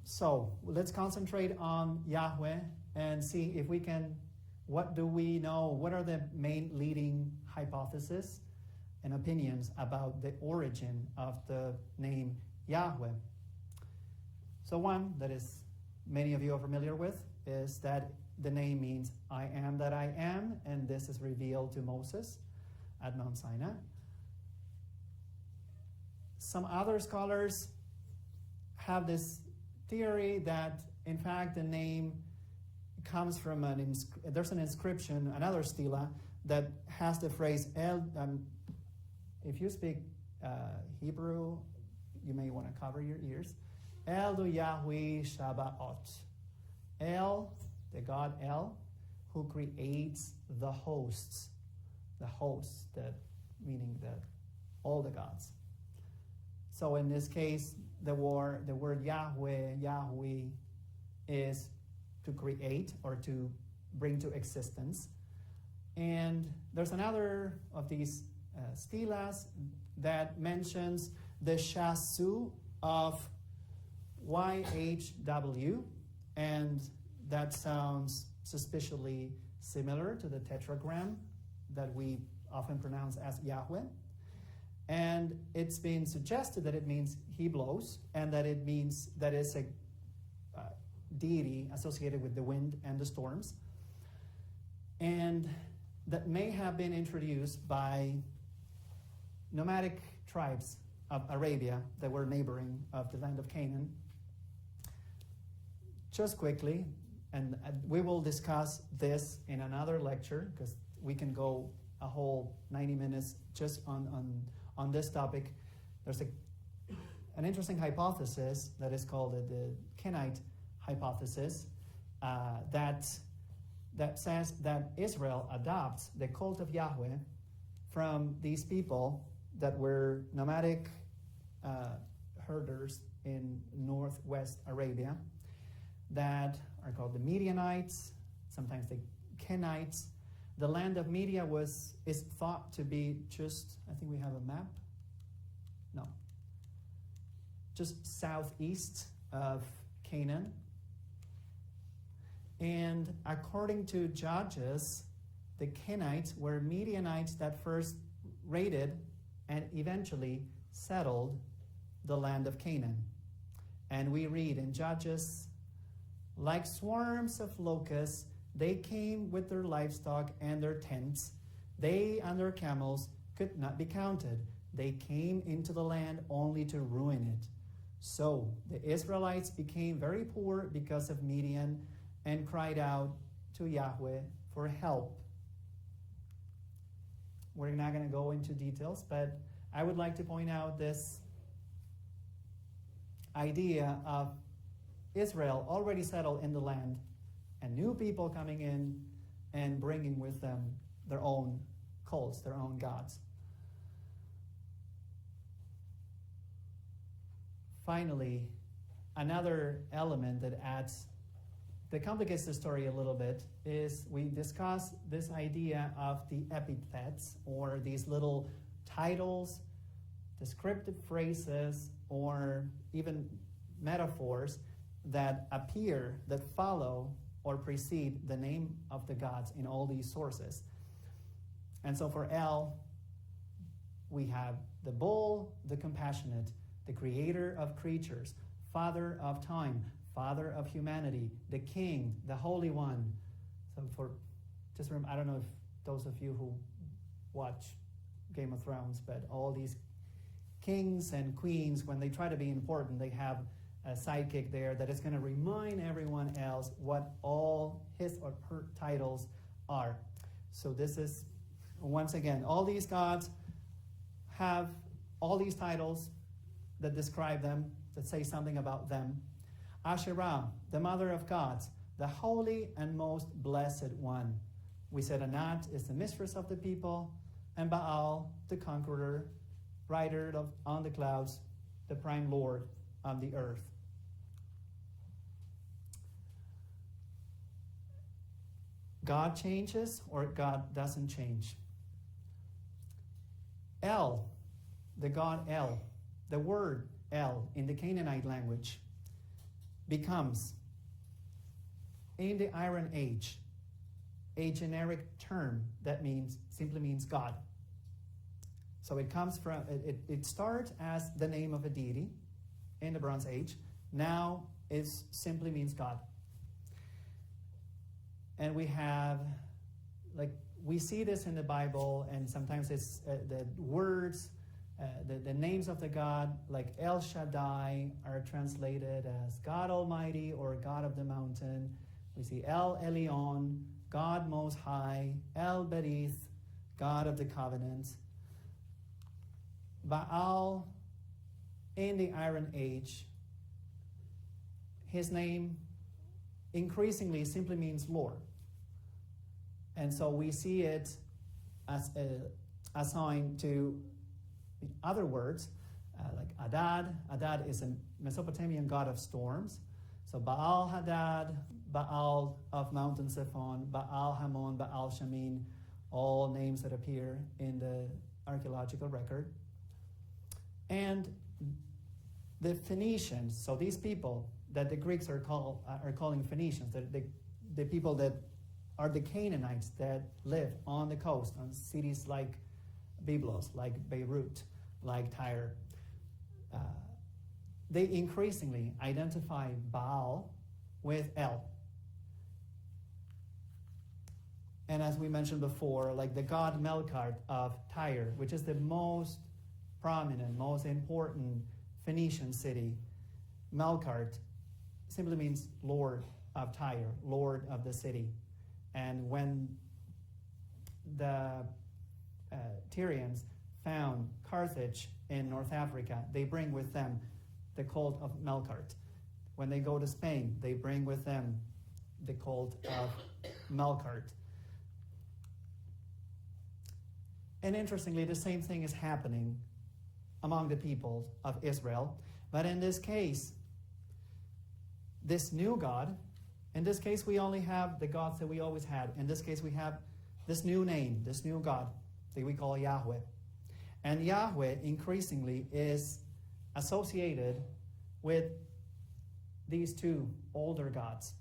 So let's concentrate on Yahweh and see if we can, what do we know, what are the main leading hypotheses and opinions about the origin of the name Yahweh. So one that is many of you are familiar with is that the name means I am that I am, and this is revealed to Moses at Mount Sinai. Some other scholars have this theory that, in fact, the name comes from there's an inscription, another stele, that has the phrase El. If you speak Hebrew, you may want to cover your ears. El du Yahweh Shabaot. El, the God El, who creates the hosts. The hosts, meaning all the gods. So in this case, the word Yahweh is to create or to bring to existence. And there's another of these stelas that mentions the Shasu of YHW, and that sounds suspiciously similar to the tetragram that we often pronounce as Yahweh. And it's been suggested that it means he blows, and that it means that it's a deity associated with the wind and the storms. And that may have been introduced by nomadic tribes of Arabia that were neighboring of the land of Canaan. Just quickly, and we will discuss this in another lecture, because we can go a whole 90 minutes just on this topic. There's an interesting hypothesis that is called the Canaanite hypothesis that says that Israel adopts the cult of Yahweh from these people that were nomadic herders in northwest Arabia that are called the Midianites, sometimes the Kenites. The land of Media is thought to be just, I think we have a map. No. Just southeast of Canaan. And according to Judges, the Kenites were Midianites that first raided and eventually settled the land of Canaan. And we read in Judges, like swarms of locusts, they came with their livestock and their tents. They and their camels could not be counted. They came into the land only to ruin it. So the Israelites became very poor because of Midian and cried out to Yahweh for help. We're not going to go into details, but I would like to point out this idea of Israel already settled in the land and new people coming in and bringing with them their own cults, their own gods. Finally, another element that complicates the story a little bit is we discuss this idea of the epithets, or these little titles, descriptive phrases, or even metaphors that appear, that follow or precede the name of the gods in all these sources. And so for El, we have the bull, the compassionate, the creator of creatures, father of time, father of humanity, the king, the holy one. So just remember, I don't know if those of you who watch Game of Thrones, but all these kings and queens, when they try to be important, they have a sidekick there that is going to remind everyone else what all his or her titles are. So this is, once again, all these gods have all these titles that describe them, that say something about them. Asherah, the mother of gods, the holy and most blessed one. We said Anat is the mistress of the people, and Baal, the conqueror, rider on the clouds, the prime lord of the earth. God changes or God doesn't change. El, the god El, the word El in the Canaanite language becomes, in the Iron Age, a generic term that simply means God. So it comes from, it starts as the name of a deity in the Bronze Age. Now it simply means God. And we have, we see this in the Bible, and sometimes it's the words, the names of the God, like El Shaddai, are translated as God Almighty or God of the mountain. We see El Elyon, God Most High, El Berith, God of the covenant. Baal, in the Iron Age, his name increasingly simply means Lord. And so we see it as assigned to other words, like Adad. Adad is a Mesopotamian god of storms. So Baal Hadad, Baal of Mountain Zephon, Baal Hamon, Baal Shamin, all names that appear in the archaeological record. And the Phoenicians, so these people that the Greeks are calling Phoenicians, the people that are the Canaanites that live on the coast, on cities like Byblos, like Beirut, like Tyre. They increasingly identify Baal with El. And as we mentioned before, like the god Melkart of Tyre, which is the most prominent, most important Phoenician city, Melkart simply means Lord of Tyre, Lord of the city. And when the Tyrians found Carthage in North Africa, they bring with them the cult of Melkart. When they go to Spain, they bring with them the cult of Melkart. And interestingly, the same thing is happening among the people of Israel. But in this case, this new God, in this case we only have the gods that we always had. In this case we have this new name, this new God that we call Yahweh. And Yahweh increasingly is associated with these two older gods.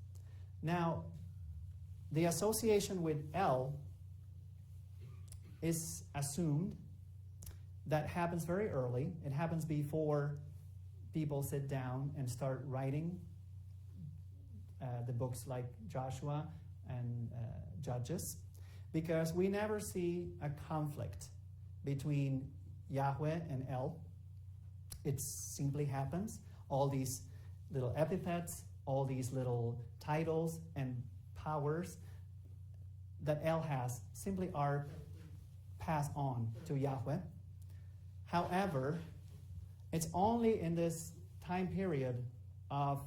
Now, the association with El is assumed. That happens very early. It happens before people sit down and start writing the books like Joshua and Judges, because we never see a conflict between Yahweh and El. It simply happens. All these little epithets, all these little titles and powers that El has simply are passed on to Yahweh. However, it's only in this time period of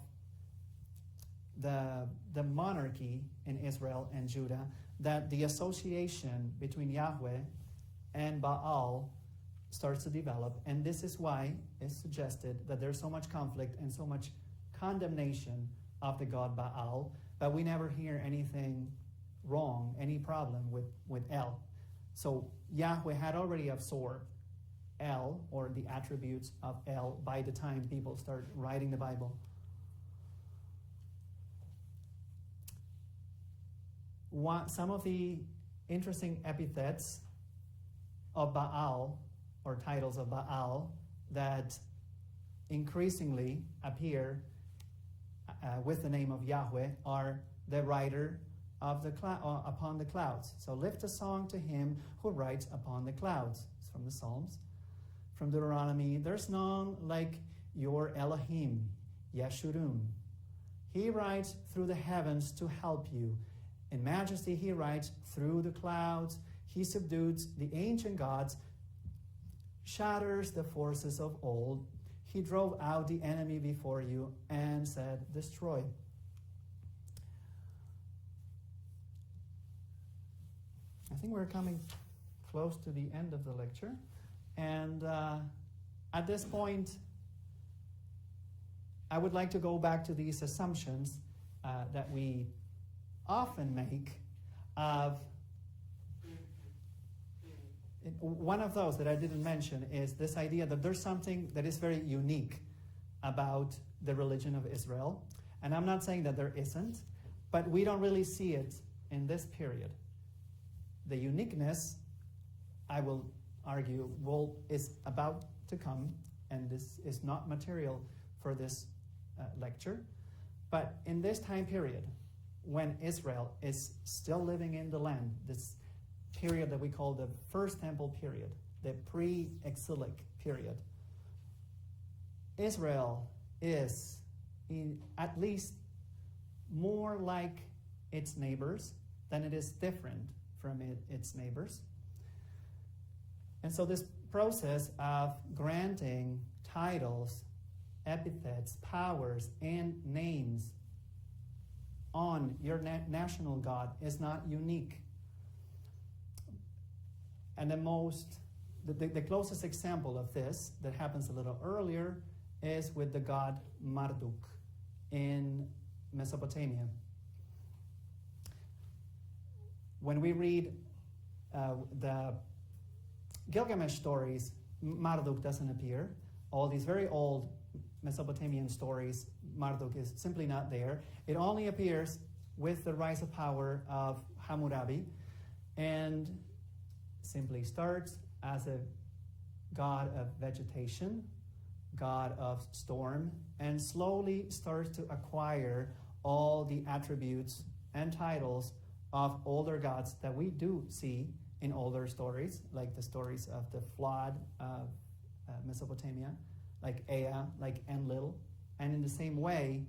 the monarchy in Israel and Judah that the association between Yahweh and Baal starts to develop. And this is why it's suggested that there's so much conflict and so much condemnation of the god Baal, but we never hear anything wrong, any problem with El. So Yahweh had already absorbed El, or the attributes of El, by the time people start writing the Bible. Some of the interesting epithets of Baal, or titles of Baal, that increasingly appear with the name of Yahweh are the writer of the upon the clouds. So lift a song to him who writes upon the clouds. It's from the Psalms. From Deuteronomy, there's none like your Elohim, Yeshurun. He rides through the heavens to help you. In majesty he rides through the clouds. He subdues the ancient gods, shatters the forces of old. He drove out the enemy before you and said, destroy. I think we're coming close to the end of the lecture. And at this point, I would like to go back to these assumptions that we often make of... One of those that I didn't mention is this idea that there's something that is very unique about the religion of Israel. And I'm not saying that there isn't, but we don't really see it in this period. The uniqueness, I will argue, is about to come, and this is not material for this lecture. But in this time period, when Israel is still living in the land, this period that we call the First Temple period, the pre-exilic period, Israel is at least more like its neighbors than it is different from its neighbors. And so this process of granting titles, epithets, powers, and names on your national God is not unique. And the closest example of this that happens a little earlier is with the god Marduk in Mesopotamia. When we read the Gilgamesh stories, Marduk doesn't appear. All these very old Mesopotamian stories, Marduk is simply not there. It only appears with the rise of power of Hammurabi, and simply starts as a god of vegetation, god of storm, and slowly starts to acquire all the attributes and titles of older gods that we do see in older stories, like the stories of the flood of Mesopotamia, like Ea, like Enlil. And in the same way,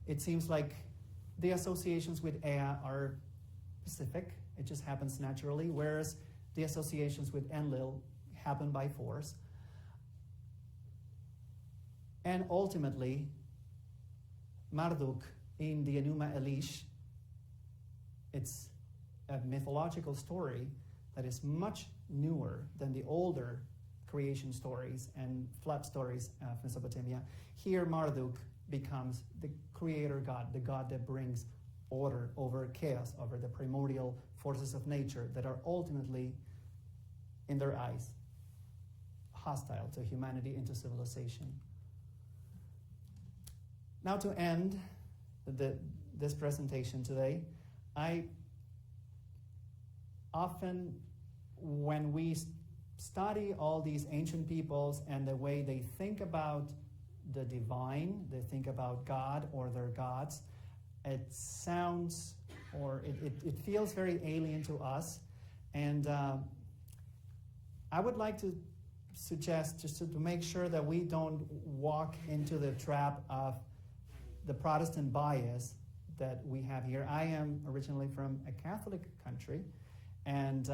it seems like the associations with Ea are specific. It just happens naturally, whereas the associations with Enlil happen by force. And ultimately, Marduk in the Enuma Elish, it's a mythological story that is much newer than the older creation stories and flood stories of Mesopotamia. Here, Marduk becomes the creator god, the god that brings order over chaos, over the primordial forces of nature that are ultimately, in their eyes, hostile to humanity and to civilization. Now, to end this presentation today, I often, when we study all these ancient peoples and the way they think about the divine, they think about God or their gods, it sounds, or it feels very alien to us. And I would like to suggest, just to make sure that we don't walk into the trap of the Protestant bias that we have here. I am originally from a Catholic country, and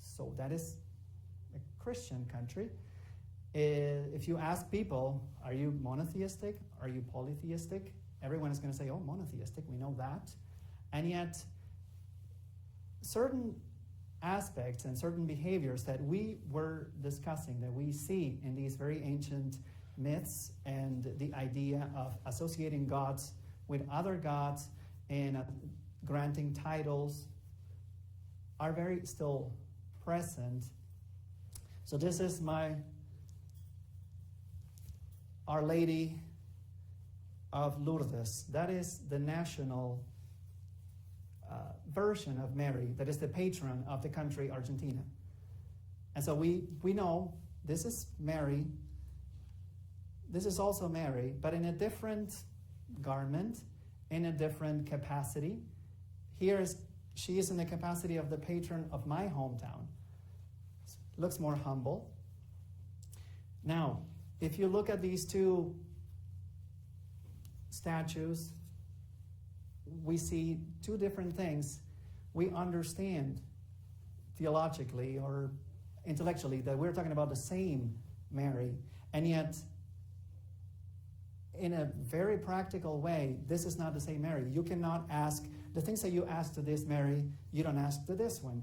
so that is a Christian country. If you ask people, are you monotheistic? Are you polytheistic? Everyone is going to say, oh, monotheistic, we know that. And yet, certain aspects and certain behaviors that we were discussing, that we see in these very ancient myths, and the idea of associating gods with other gods and granting titles, are very still present. So this is Our Lady of Lourdes. That is the national version of Mary. That is the patron of the country Argentina. And so we know this is Mary. This is also Mary, but in a different garment, in a different capacity. She is in the capacity of the patron of my hometown. Looks more humble. Now, if you look at these two statues, we see two different things. We understand theologically or intellectually that we're talking about the same Mary, and yet in a very practical way, this is not the same Mary. You cannot ask the things that you ask to this Mary, you don't ask to this one.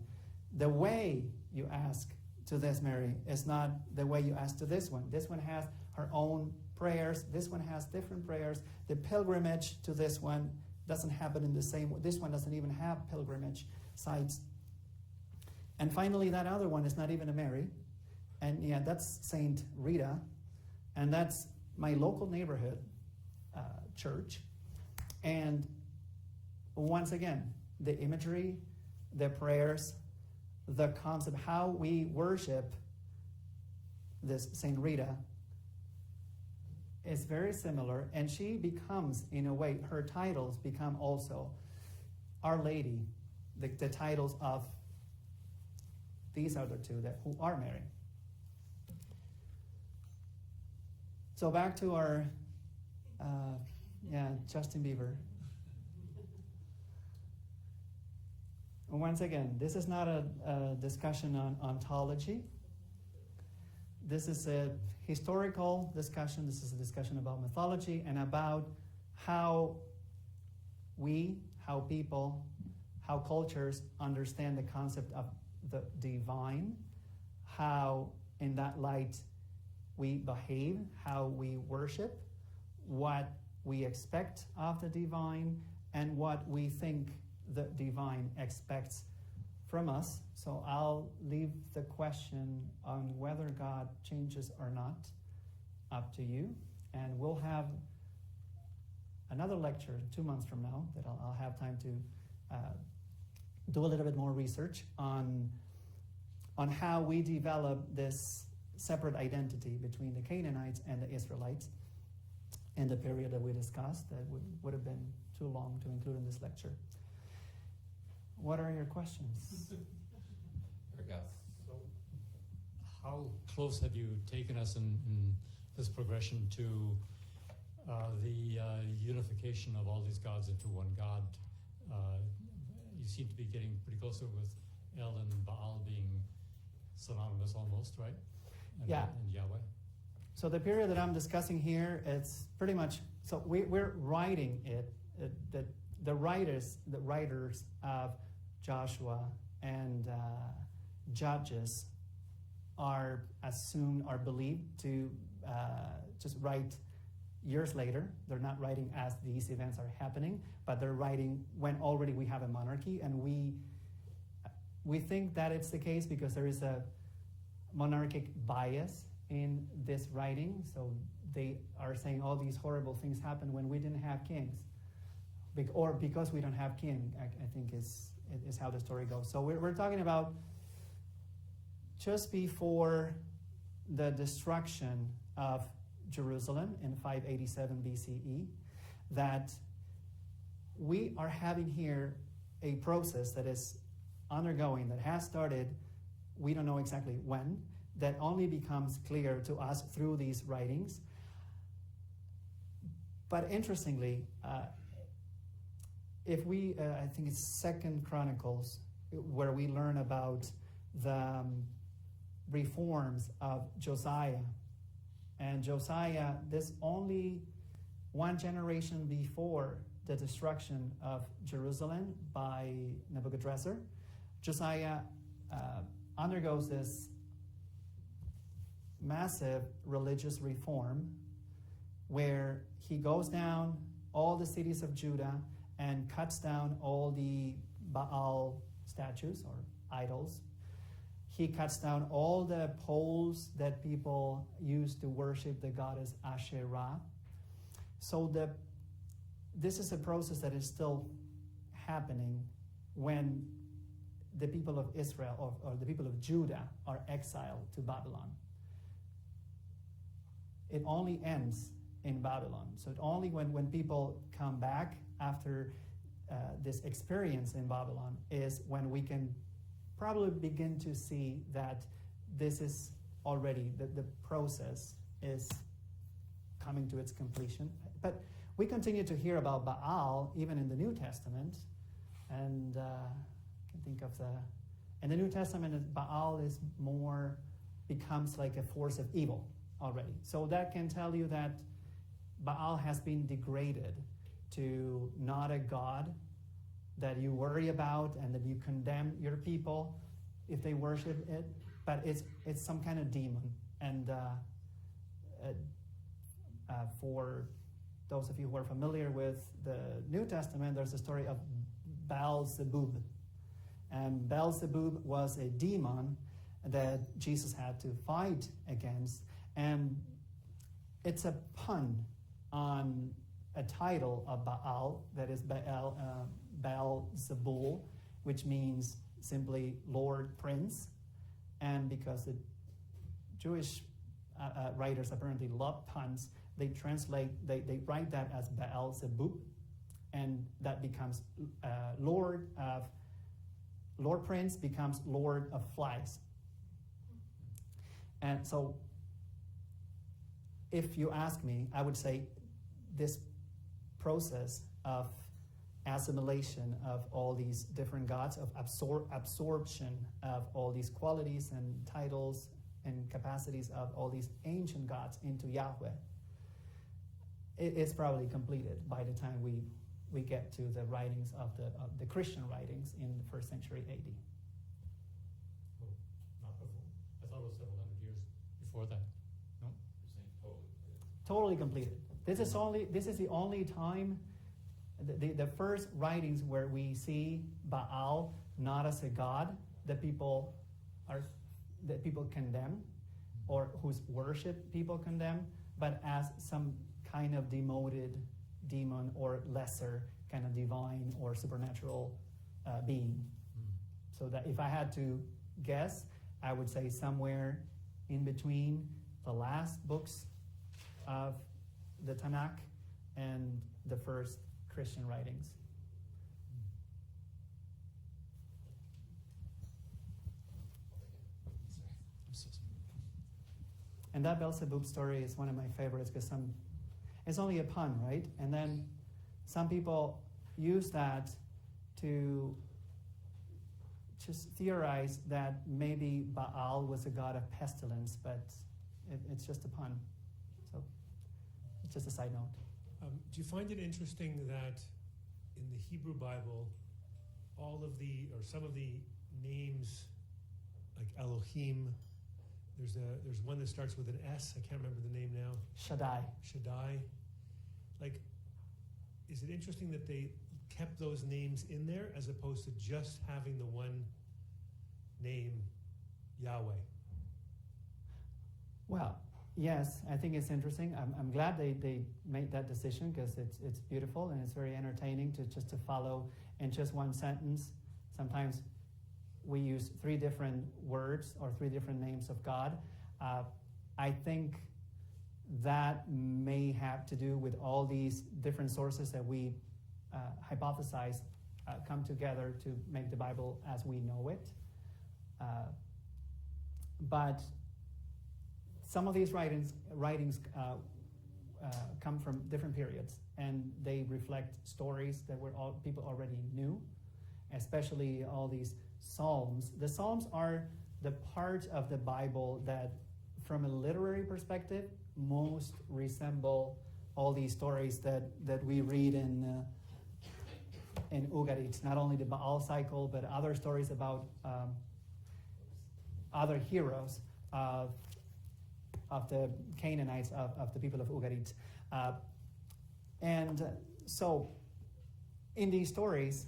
The way you ask to this Mary is not the way you ask to this one. This one has her own prayers. This one has different prayers. The pilgrimage to this one doesn't happen in the same way. This one doesn't even have pilgrimage sites. And finally, that other one is not even a Mary. And yeah, that's Saint Rita. And that's my local neighborhood church. And once again, the imagery, the prayers, the concept, how we worship this Saint Rita is very similar. And she becomes, in a way, her titles become also Our Lady, the titles of these other two who are Mary. So back to our, Justin Bieber. Once again, this is not a discussion on ontology. This is a historical discussion. This is a discussion about mythology and about how people, how cultures understand the concept of the divine, how in that light we behave, how we worship, what we expect of the divine, and what we think the divine expects from us. So I'll leave the question on whether God changes or not up to you. And we'll have another lecture 2 months from now that I'll have time to do a little bit more research on how we develop this separate identity between the Canaanites and the Israelites in the period that we discussed. That would have been too long to include in this lecture. What are your questions? So, how close have you taken us in this progression to the unification of all these gods into one God? You seem to be getting pretty closer with El and Baal being synonymous almost, right? And Yahweh. So the period that I'm discussing here, it's pretty much, so we're writing it, the writers of Joshua and Judges are believed to just write years later. They're not writing as these events are happening, but they're writing when already we have a monarchy, and we think that it's the case because there is a monarchic bias in this writing. So they are saying all these horrible things happened when we didn't have kings, or because we don't have king, I think is how the story goes. So we're talking about just before the destruction of Jerusalem in 587 BCE, that we are having here a process that is undergoing, that has started, we don't know exactly when, that only becomes clear to us through these writings. But interestingly, if we, I think it's 2 Chronicles, where we learn about the reforms of Josiah. And Josiah, this only one generation before the destruction of Jerusalem by Nebuchadnezzar, Josiah undergoes this massive religious reform where he goes down all the cities of Judah and cuts down all the Baal statues or idols. He cuts down all the poles that people used to worship the goddess Asherah. So this is a process that is still happening when the people of Israel or the people of Judah are exiled to Babylon. It only ends in Babylon. So it only when people come back after this experience in Babylon is when we can probably begin to see that this is already, the process is coming to its completion. But we continue to hear about Baal even in the New Testament. And I can think of in the New Testament, Baal is becomes like a force of evil already. So that can tell you that Baal has been degraded to not a god that you worry about and that you condemn your people if they worship it, but it's some kind of demon. And for those of you who are familiar with the New Testament, there's a story of Beelzebub. And Beelzebub was a demon that Jesus had to fight against. And it's a pun on a title of Baal, that is Beelzebul, which means simply Lord Prince. And because the Jewish writers apparently love puns, they write that as Beelzebub, and that becomes Lord Prince becomes Lord of Flies. And so if you ask me, I would say this process of assimilation of all these different gods, of absorption of all these qualities and titles and capacities of all these ancient gods into Yahweh, it is probably completed by the time we get to the writings of the Christian writings in the 1st century AD. Oh, not before. I thought it was several hundred years before that. No? You're saying totally. Totally completed. This is the only time, the first writings where we see Baal not as a god that people condemn, or whose worship people condemn, but as some kind of demoted demon or lesser kind of divine or supernatural being. So that if I had to guess, I would say somewhere in between the last books of the Tanakh and the first Christian writings. And that Beelzebub story is one of my favorites because it's only a pun, right? And then some people use that to just theorize that maybe Baal was a god of pestilence, but it's just a pun. So it's just a side note. Do you find it interesting that in the Hebrew Bible, some of the names, like Elohim, there's one that starts with an S. I can't remember the name now. Shaddai. Like, is it interesting that they kept those names in there as opposed to just having the one name, Yahweh? Well, yes, I think it's interesting. I'm glad they made that decision because it's beautiful and it's very entertaining to follow in just one sentence. Sometimes we use 3 different words or 3 different names of God. I think that may have to do with all these different sources that we hypothesize come together to make the Bible as we know it. But some of these writings come from different periods, and they reflect stories that people already knew, especially all these Psalms. The Psalms are the part of the Bible that, from a literary perspective, most resemble all these stories that we read in Ugarit. Not only the Baal cycle, but other stories about other heroes of the Canaanites, of the people of Ugarit. And so in these stories,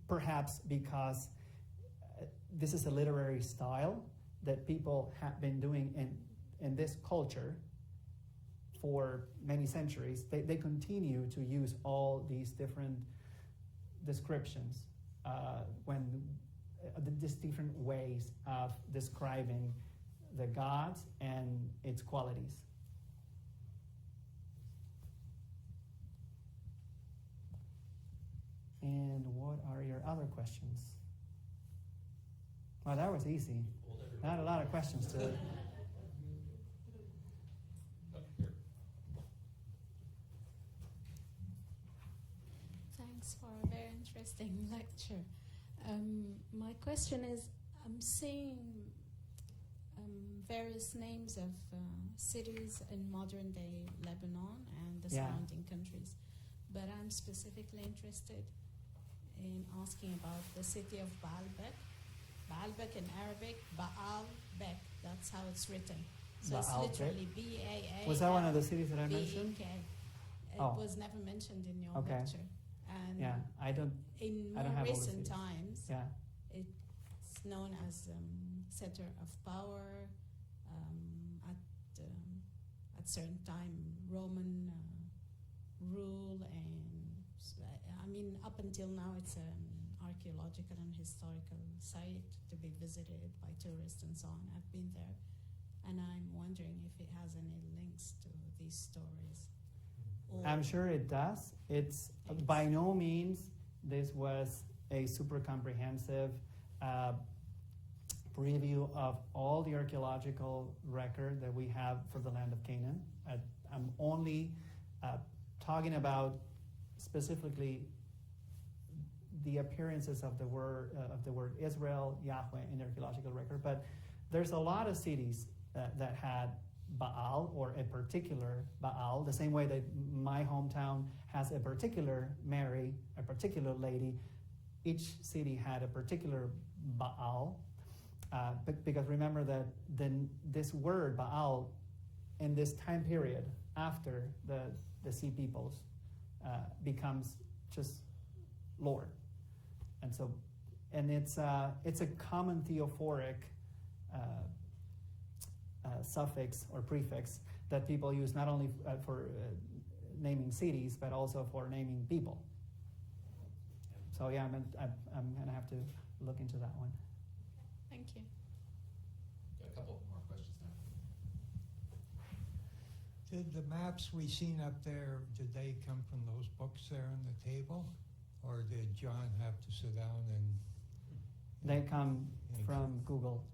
perhaps because this is a literary style that people have been doing in this culture for many centuries. They continue to use all these different descriptions these different ways of describing the gods and its qualities. And what are your other questions? Well, that was easy. Not a lot of questions to it. Thanks for a very interesting lecture. My question is, I'm seeing various names of cities in modern-day Lebanon and the surrounding countries, but I'm specifically interested in asking about the city of Baalbek. Baalbek in Arabic, Baalbek, that's how it's written. So Baalbek? it's literally B-A-A. Was that one of the cities that I mentioned? B-E-K. It Oh. was never mentioned in your Okay. lecture. And Yeah, I don't in I don't more have all the recent cities. times, yeah. it's known as center of power. At certain time, Roman rule, and I mean, up until now, it's an archaeological and historical site to be visited by tourists and so on. I've been there, and I'm wondering if it has any links to these stories. I'm sure it does. It's by no means this was a super comprehensive preview of all the archaeological record that we have for the land of Canaan. I'm only talking about specifically the appearances of the word Israel, Yahweh in the archaeological record. But there's a lot of cities that had Baal, or a particular Baal, the same way that my hometown has a particular Mary, a particular lady. Each city had a particular Baal, because remember that this word Baal in this time period after the Sea Peoples becomes just Lord, and it's a common theophoric suffix or prefix that people use not only for naming cities but also for naming people. So yeah, I'm gonna have to look into that one. Thank you. Got a couple more questions now. Did the maps we seen up there, did they come from those books there on the table? Or did John have to sit down and... They come from Google.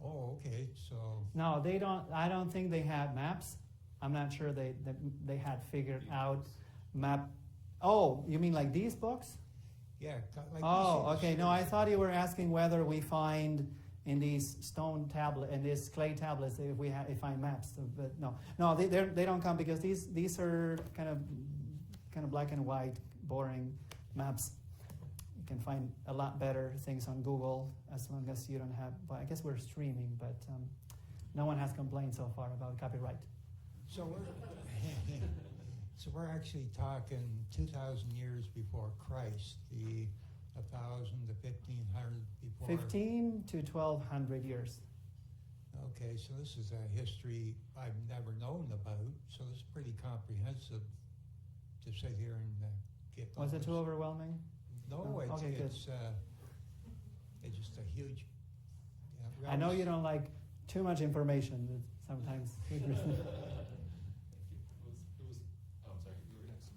Oh, okay, so... No, they don't. I don't think they had maps. I'm not sure they had figured out map. Oh, you mean like these books? Yeah, like... Oh, okay. No, I thought you were asking whether we find in these stone tablet and these clay tablets if we find maps. So, but no, they don't come because these are kind of black and white, boring maps. You can find a lot better things on Google as long as you don't have. Well, I guess we're streaming, but no one has complained so far about copyright. So we're actually talking 2,000 years before Christ, the 1,000 to 1,500 before... 15 to 1,200 years. Okay, so this is a history I've never known about, so it's pretty comprehensive to sit here and get... Was it too overwhelming? No, it's, okay, it's just a huge... I know you don't like too much information. Sometimes. Thank you. Who was? Oh, I'm sorry. You were next.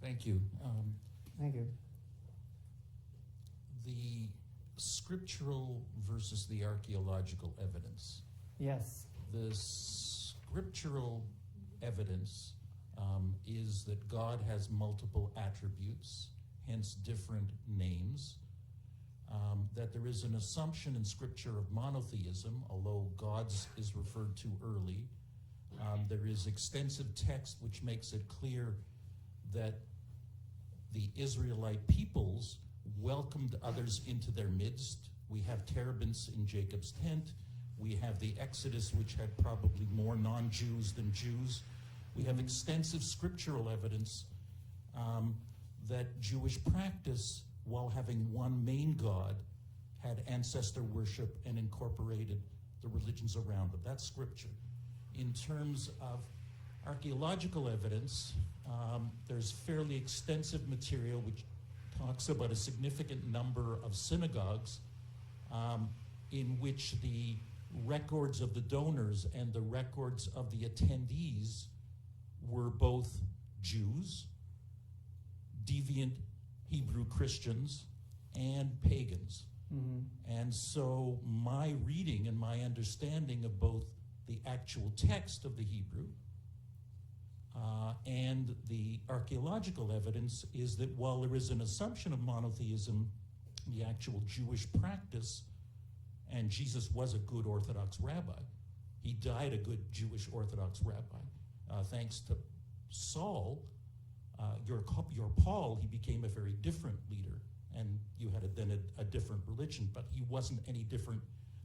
Thank you. Thank you. The scriptural versus the archaeological evidence. Yes. The scriptural evidence is that God has multiple attributes, hence different names. That there is an assumption in Scripture of monotheism, although God's is referred to early. There is extensive text which makes it clear that the Israelite peoples welcomed others into their midst. We have terebinths in Jacob's tent. We have the Exodus, which had probably more non-Jews than Jews. We have extensive scriptural evidence that Jewish practice, while having one main God, had ancestor worship and incorporated the religions around them. That's scripture. In terms of archaeological evidence, there's fairly extensive material which talks about a significant number of synagogues in which the records of the donors and the records of the attendees were both Jews, deviant Hebrew Christians, and pagans. And so my reading and my understanding of both the actual text of the Hebrew and the archaeological evidence is that while there is an assumption of monotheism, the actual Jewish practice, and Jesus was a good Orthodox rabbi. He died a good Jewish Orthodox rabbi. Thanks to Saul, your Paul, he became a very different leader, and you had then a different religion, but he wasn't any different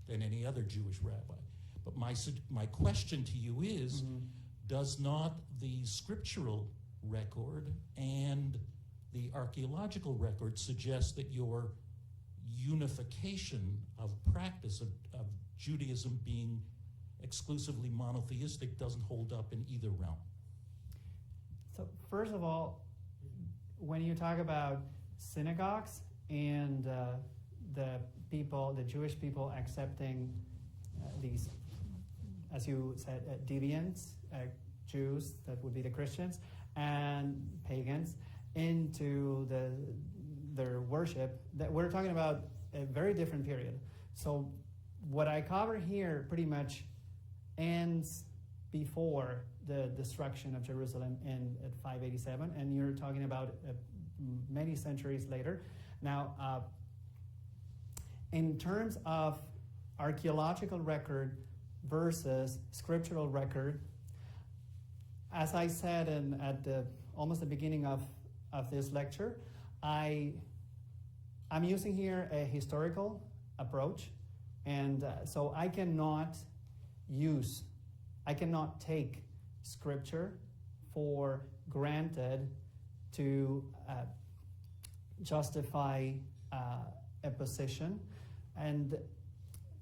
than any other Jewish rabbi. But my question to you is, does not the scriptural record and the archaeological record suggest that your unification of practice of Judaism being exclusively monotheistic doesn't hold up in either realm? So first of all, when you talk about synagogues and the Jewish people accepting these, as you said, deviants, Jews, that would be the Christians, and pagans, into their worship, that we're talking about a very different period. So what I cover here pretty much ends before the destruction of Jerusalem at 587, and you're talking about many centuries later. Now, in terms of archaeological record versus scriptural record, as I said at almost the beginning of this lecture, I'm using here a historical approach, and so I cannot take scripture for granted to justify a position. And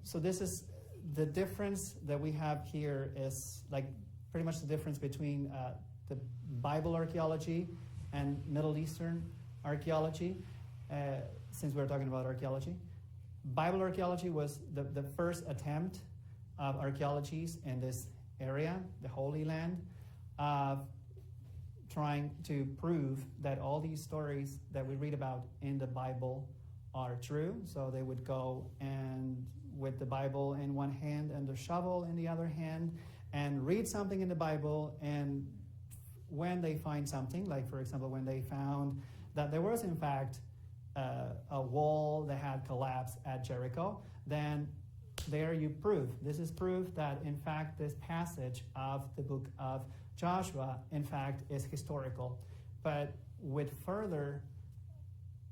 so this is the difference that we have here, is like pretty much the difference between the Bible archaeology and Middle Eastern archaeology, since we're talking about archaeology. Bible archaeology was the first attempt of archaeologies in this area, the Holy Land, trying to prove that all these stories that we read about in the Bible are true. So they would go and with the Bible in one hand and the shovel in the other hand and read something in the Bible, and when they find something, like for example when they found that there was in fact a wall that had collapsed at Jericho, then there you prove. This is proof that in fact this passage of the book of Joshua in fact is historical. But with further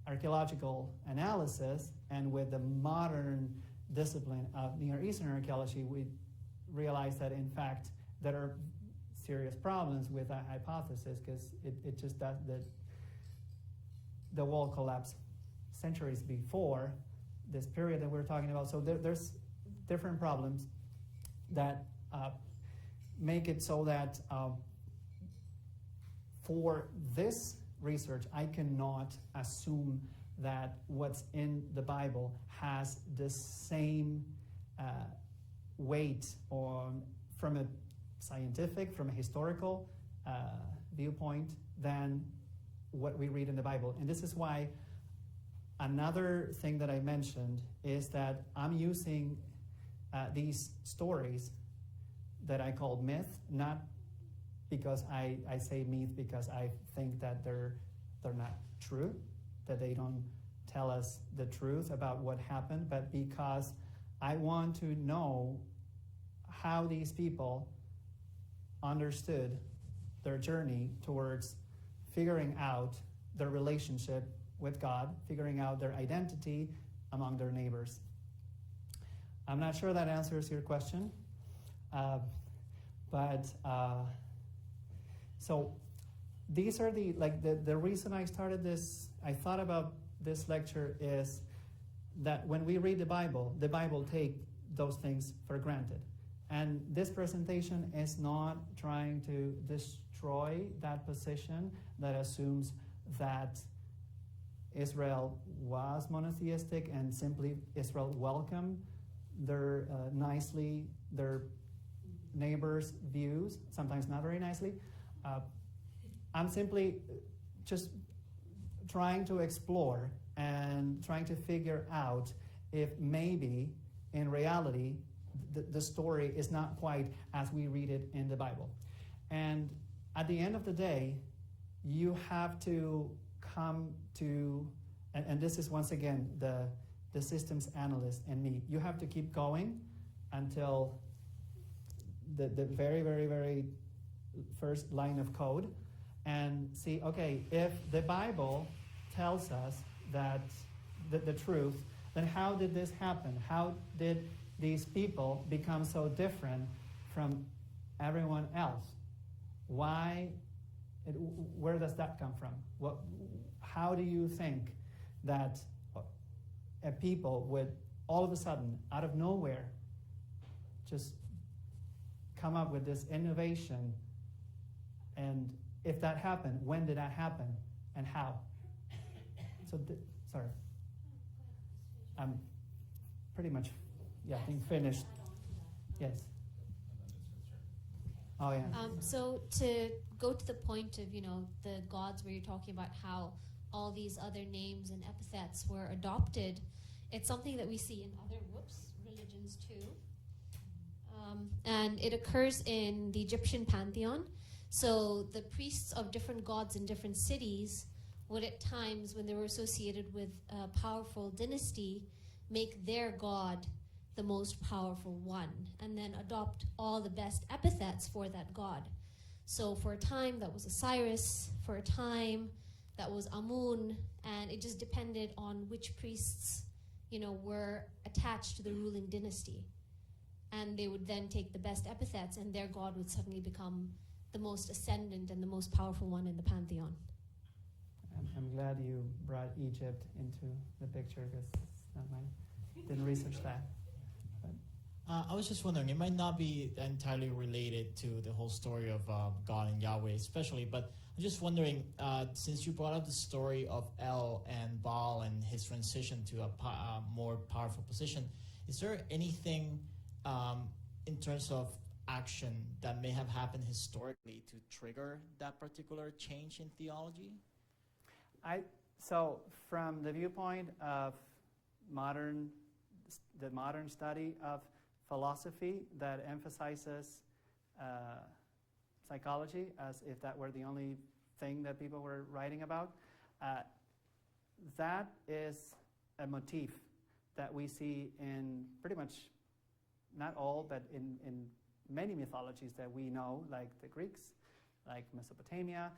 archaeological analysis and with the modern discipline of Near Eastern archaeology, we realize that in fact there are serious problems with that hypothesis, because it just does the wall collapsed centuries before this period that we're talking about. So there's different problems that make it so that for this research, I cannot assume that what's in the Bible has the same weight or from a scientific, from a historical viewpoint than what we read in the Bible. And this is why another thing that I mentioned is that I'm using these stories that I call myth, not because I say myth because I think that they're not true, that they don't tell us the truth about what happened, but because I want to know how these people understood their journey towards figuring out their relationship with God, figuring out their identity among their neighbors. I'm not sure that answers your question, but So these are the reason I started this, I thought about this lecture is that when we read the Bible take those things for granted. And this presentation is not trying to destroy that position that assumes that Israel was monotheistic and simply Israel welcomed their neighbors' views, sometimes not very nicely. I'm simply just trying to explore and trying to figure out if maybe in reality the story is not quite as we read it in the Bible. And at the end of the day, you have to come to, and this is once again the systems analyst and me, you have to keep going until the very, very, very first line of code and see, okay, if the Bible tells us that the truth, then how did this happen? How did these people become so different from everyone else? Why? Where does that come from? How do you think that a people would all of a sudden, out of nowhere, just come up with this innovation? And if that happened, when did that happen, and how? So, sorry. I'm pretty much, I think finished. Yes. Oh, yeah. So to go to the point of, the gods where you're talking about how all these other names and epithets were adopted, it's something that we see in other religions too. And it occurs in the Egyptian pantheon. So the priests of different gods in different cities would at times, when they were associated with a powerful dynasty, make their god the most powerful one, and then adopt all the best epithets for that god. So for a time that was Osiris, for a time that was Amun, and it just depended on which priests, were attached to the ruling dynasty. And they would then take the best epithets, and their god would suddenly become the most ascendant and the most powerful one in the pantheon. I'm glad you brought Egypt into the picture because it's not mine. Didn't research that. I was just wondering, it might not be entirely related to the whole story of God and Yahweh especially, but I'm just wondering, since you brought up the story of El and Baal and his transition to a more powerful position, is there anything in terms of action that may have happened historically to trigger that particular change in theology? So from the viewpoint of the modern study of philosophy that emphasizes psychology as if that were the only thing that people were writing about, that is a motif that we see in pretty much, not all, but in many mythologies that we know, like the Greeks, like Mesopotamia.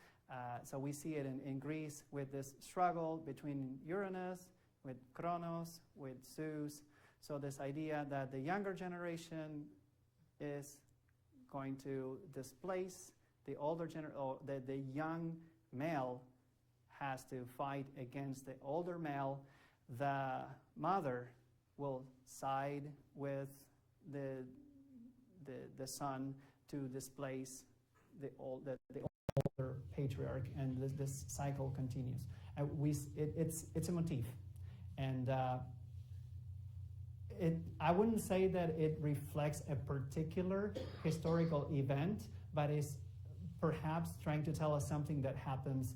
So we see it in Greece with this struggle between Uranus, with Kronos, with Zeus. So this idea that the younger generation is going to displace the older the young male has to fight against the older male. The mother will side with the son to displace the older patriarch, and this cycle continues. And it's a motif, and I wouldn't say that it reflects a particular historical event, but is perhaps trying to tell us something that happens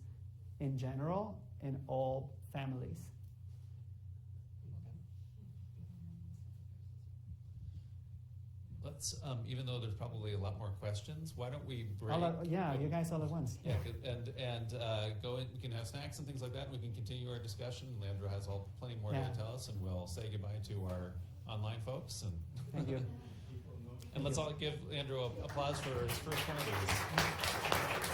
in general in all families. Let's, even though there's probably a lot more questions, why don't we break? You guys all at once. Yeah, and go in, we can have snacks and things like that, and we can continue our discussion. Leandro has plenty more to tell us, and we'll say goodbye to our online folks. And thank you. And let's all give Leandro applause for his first one of these.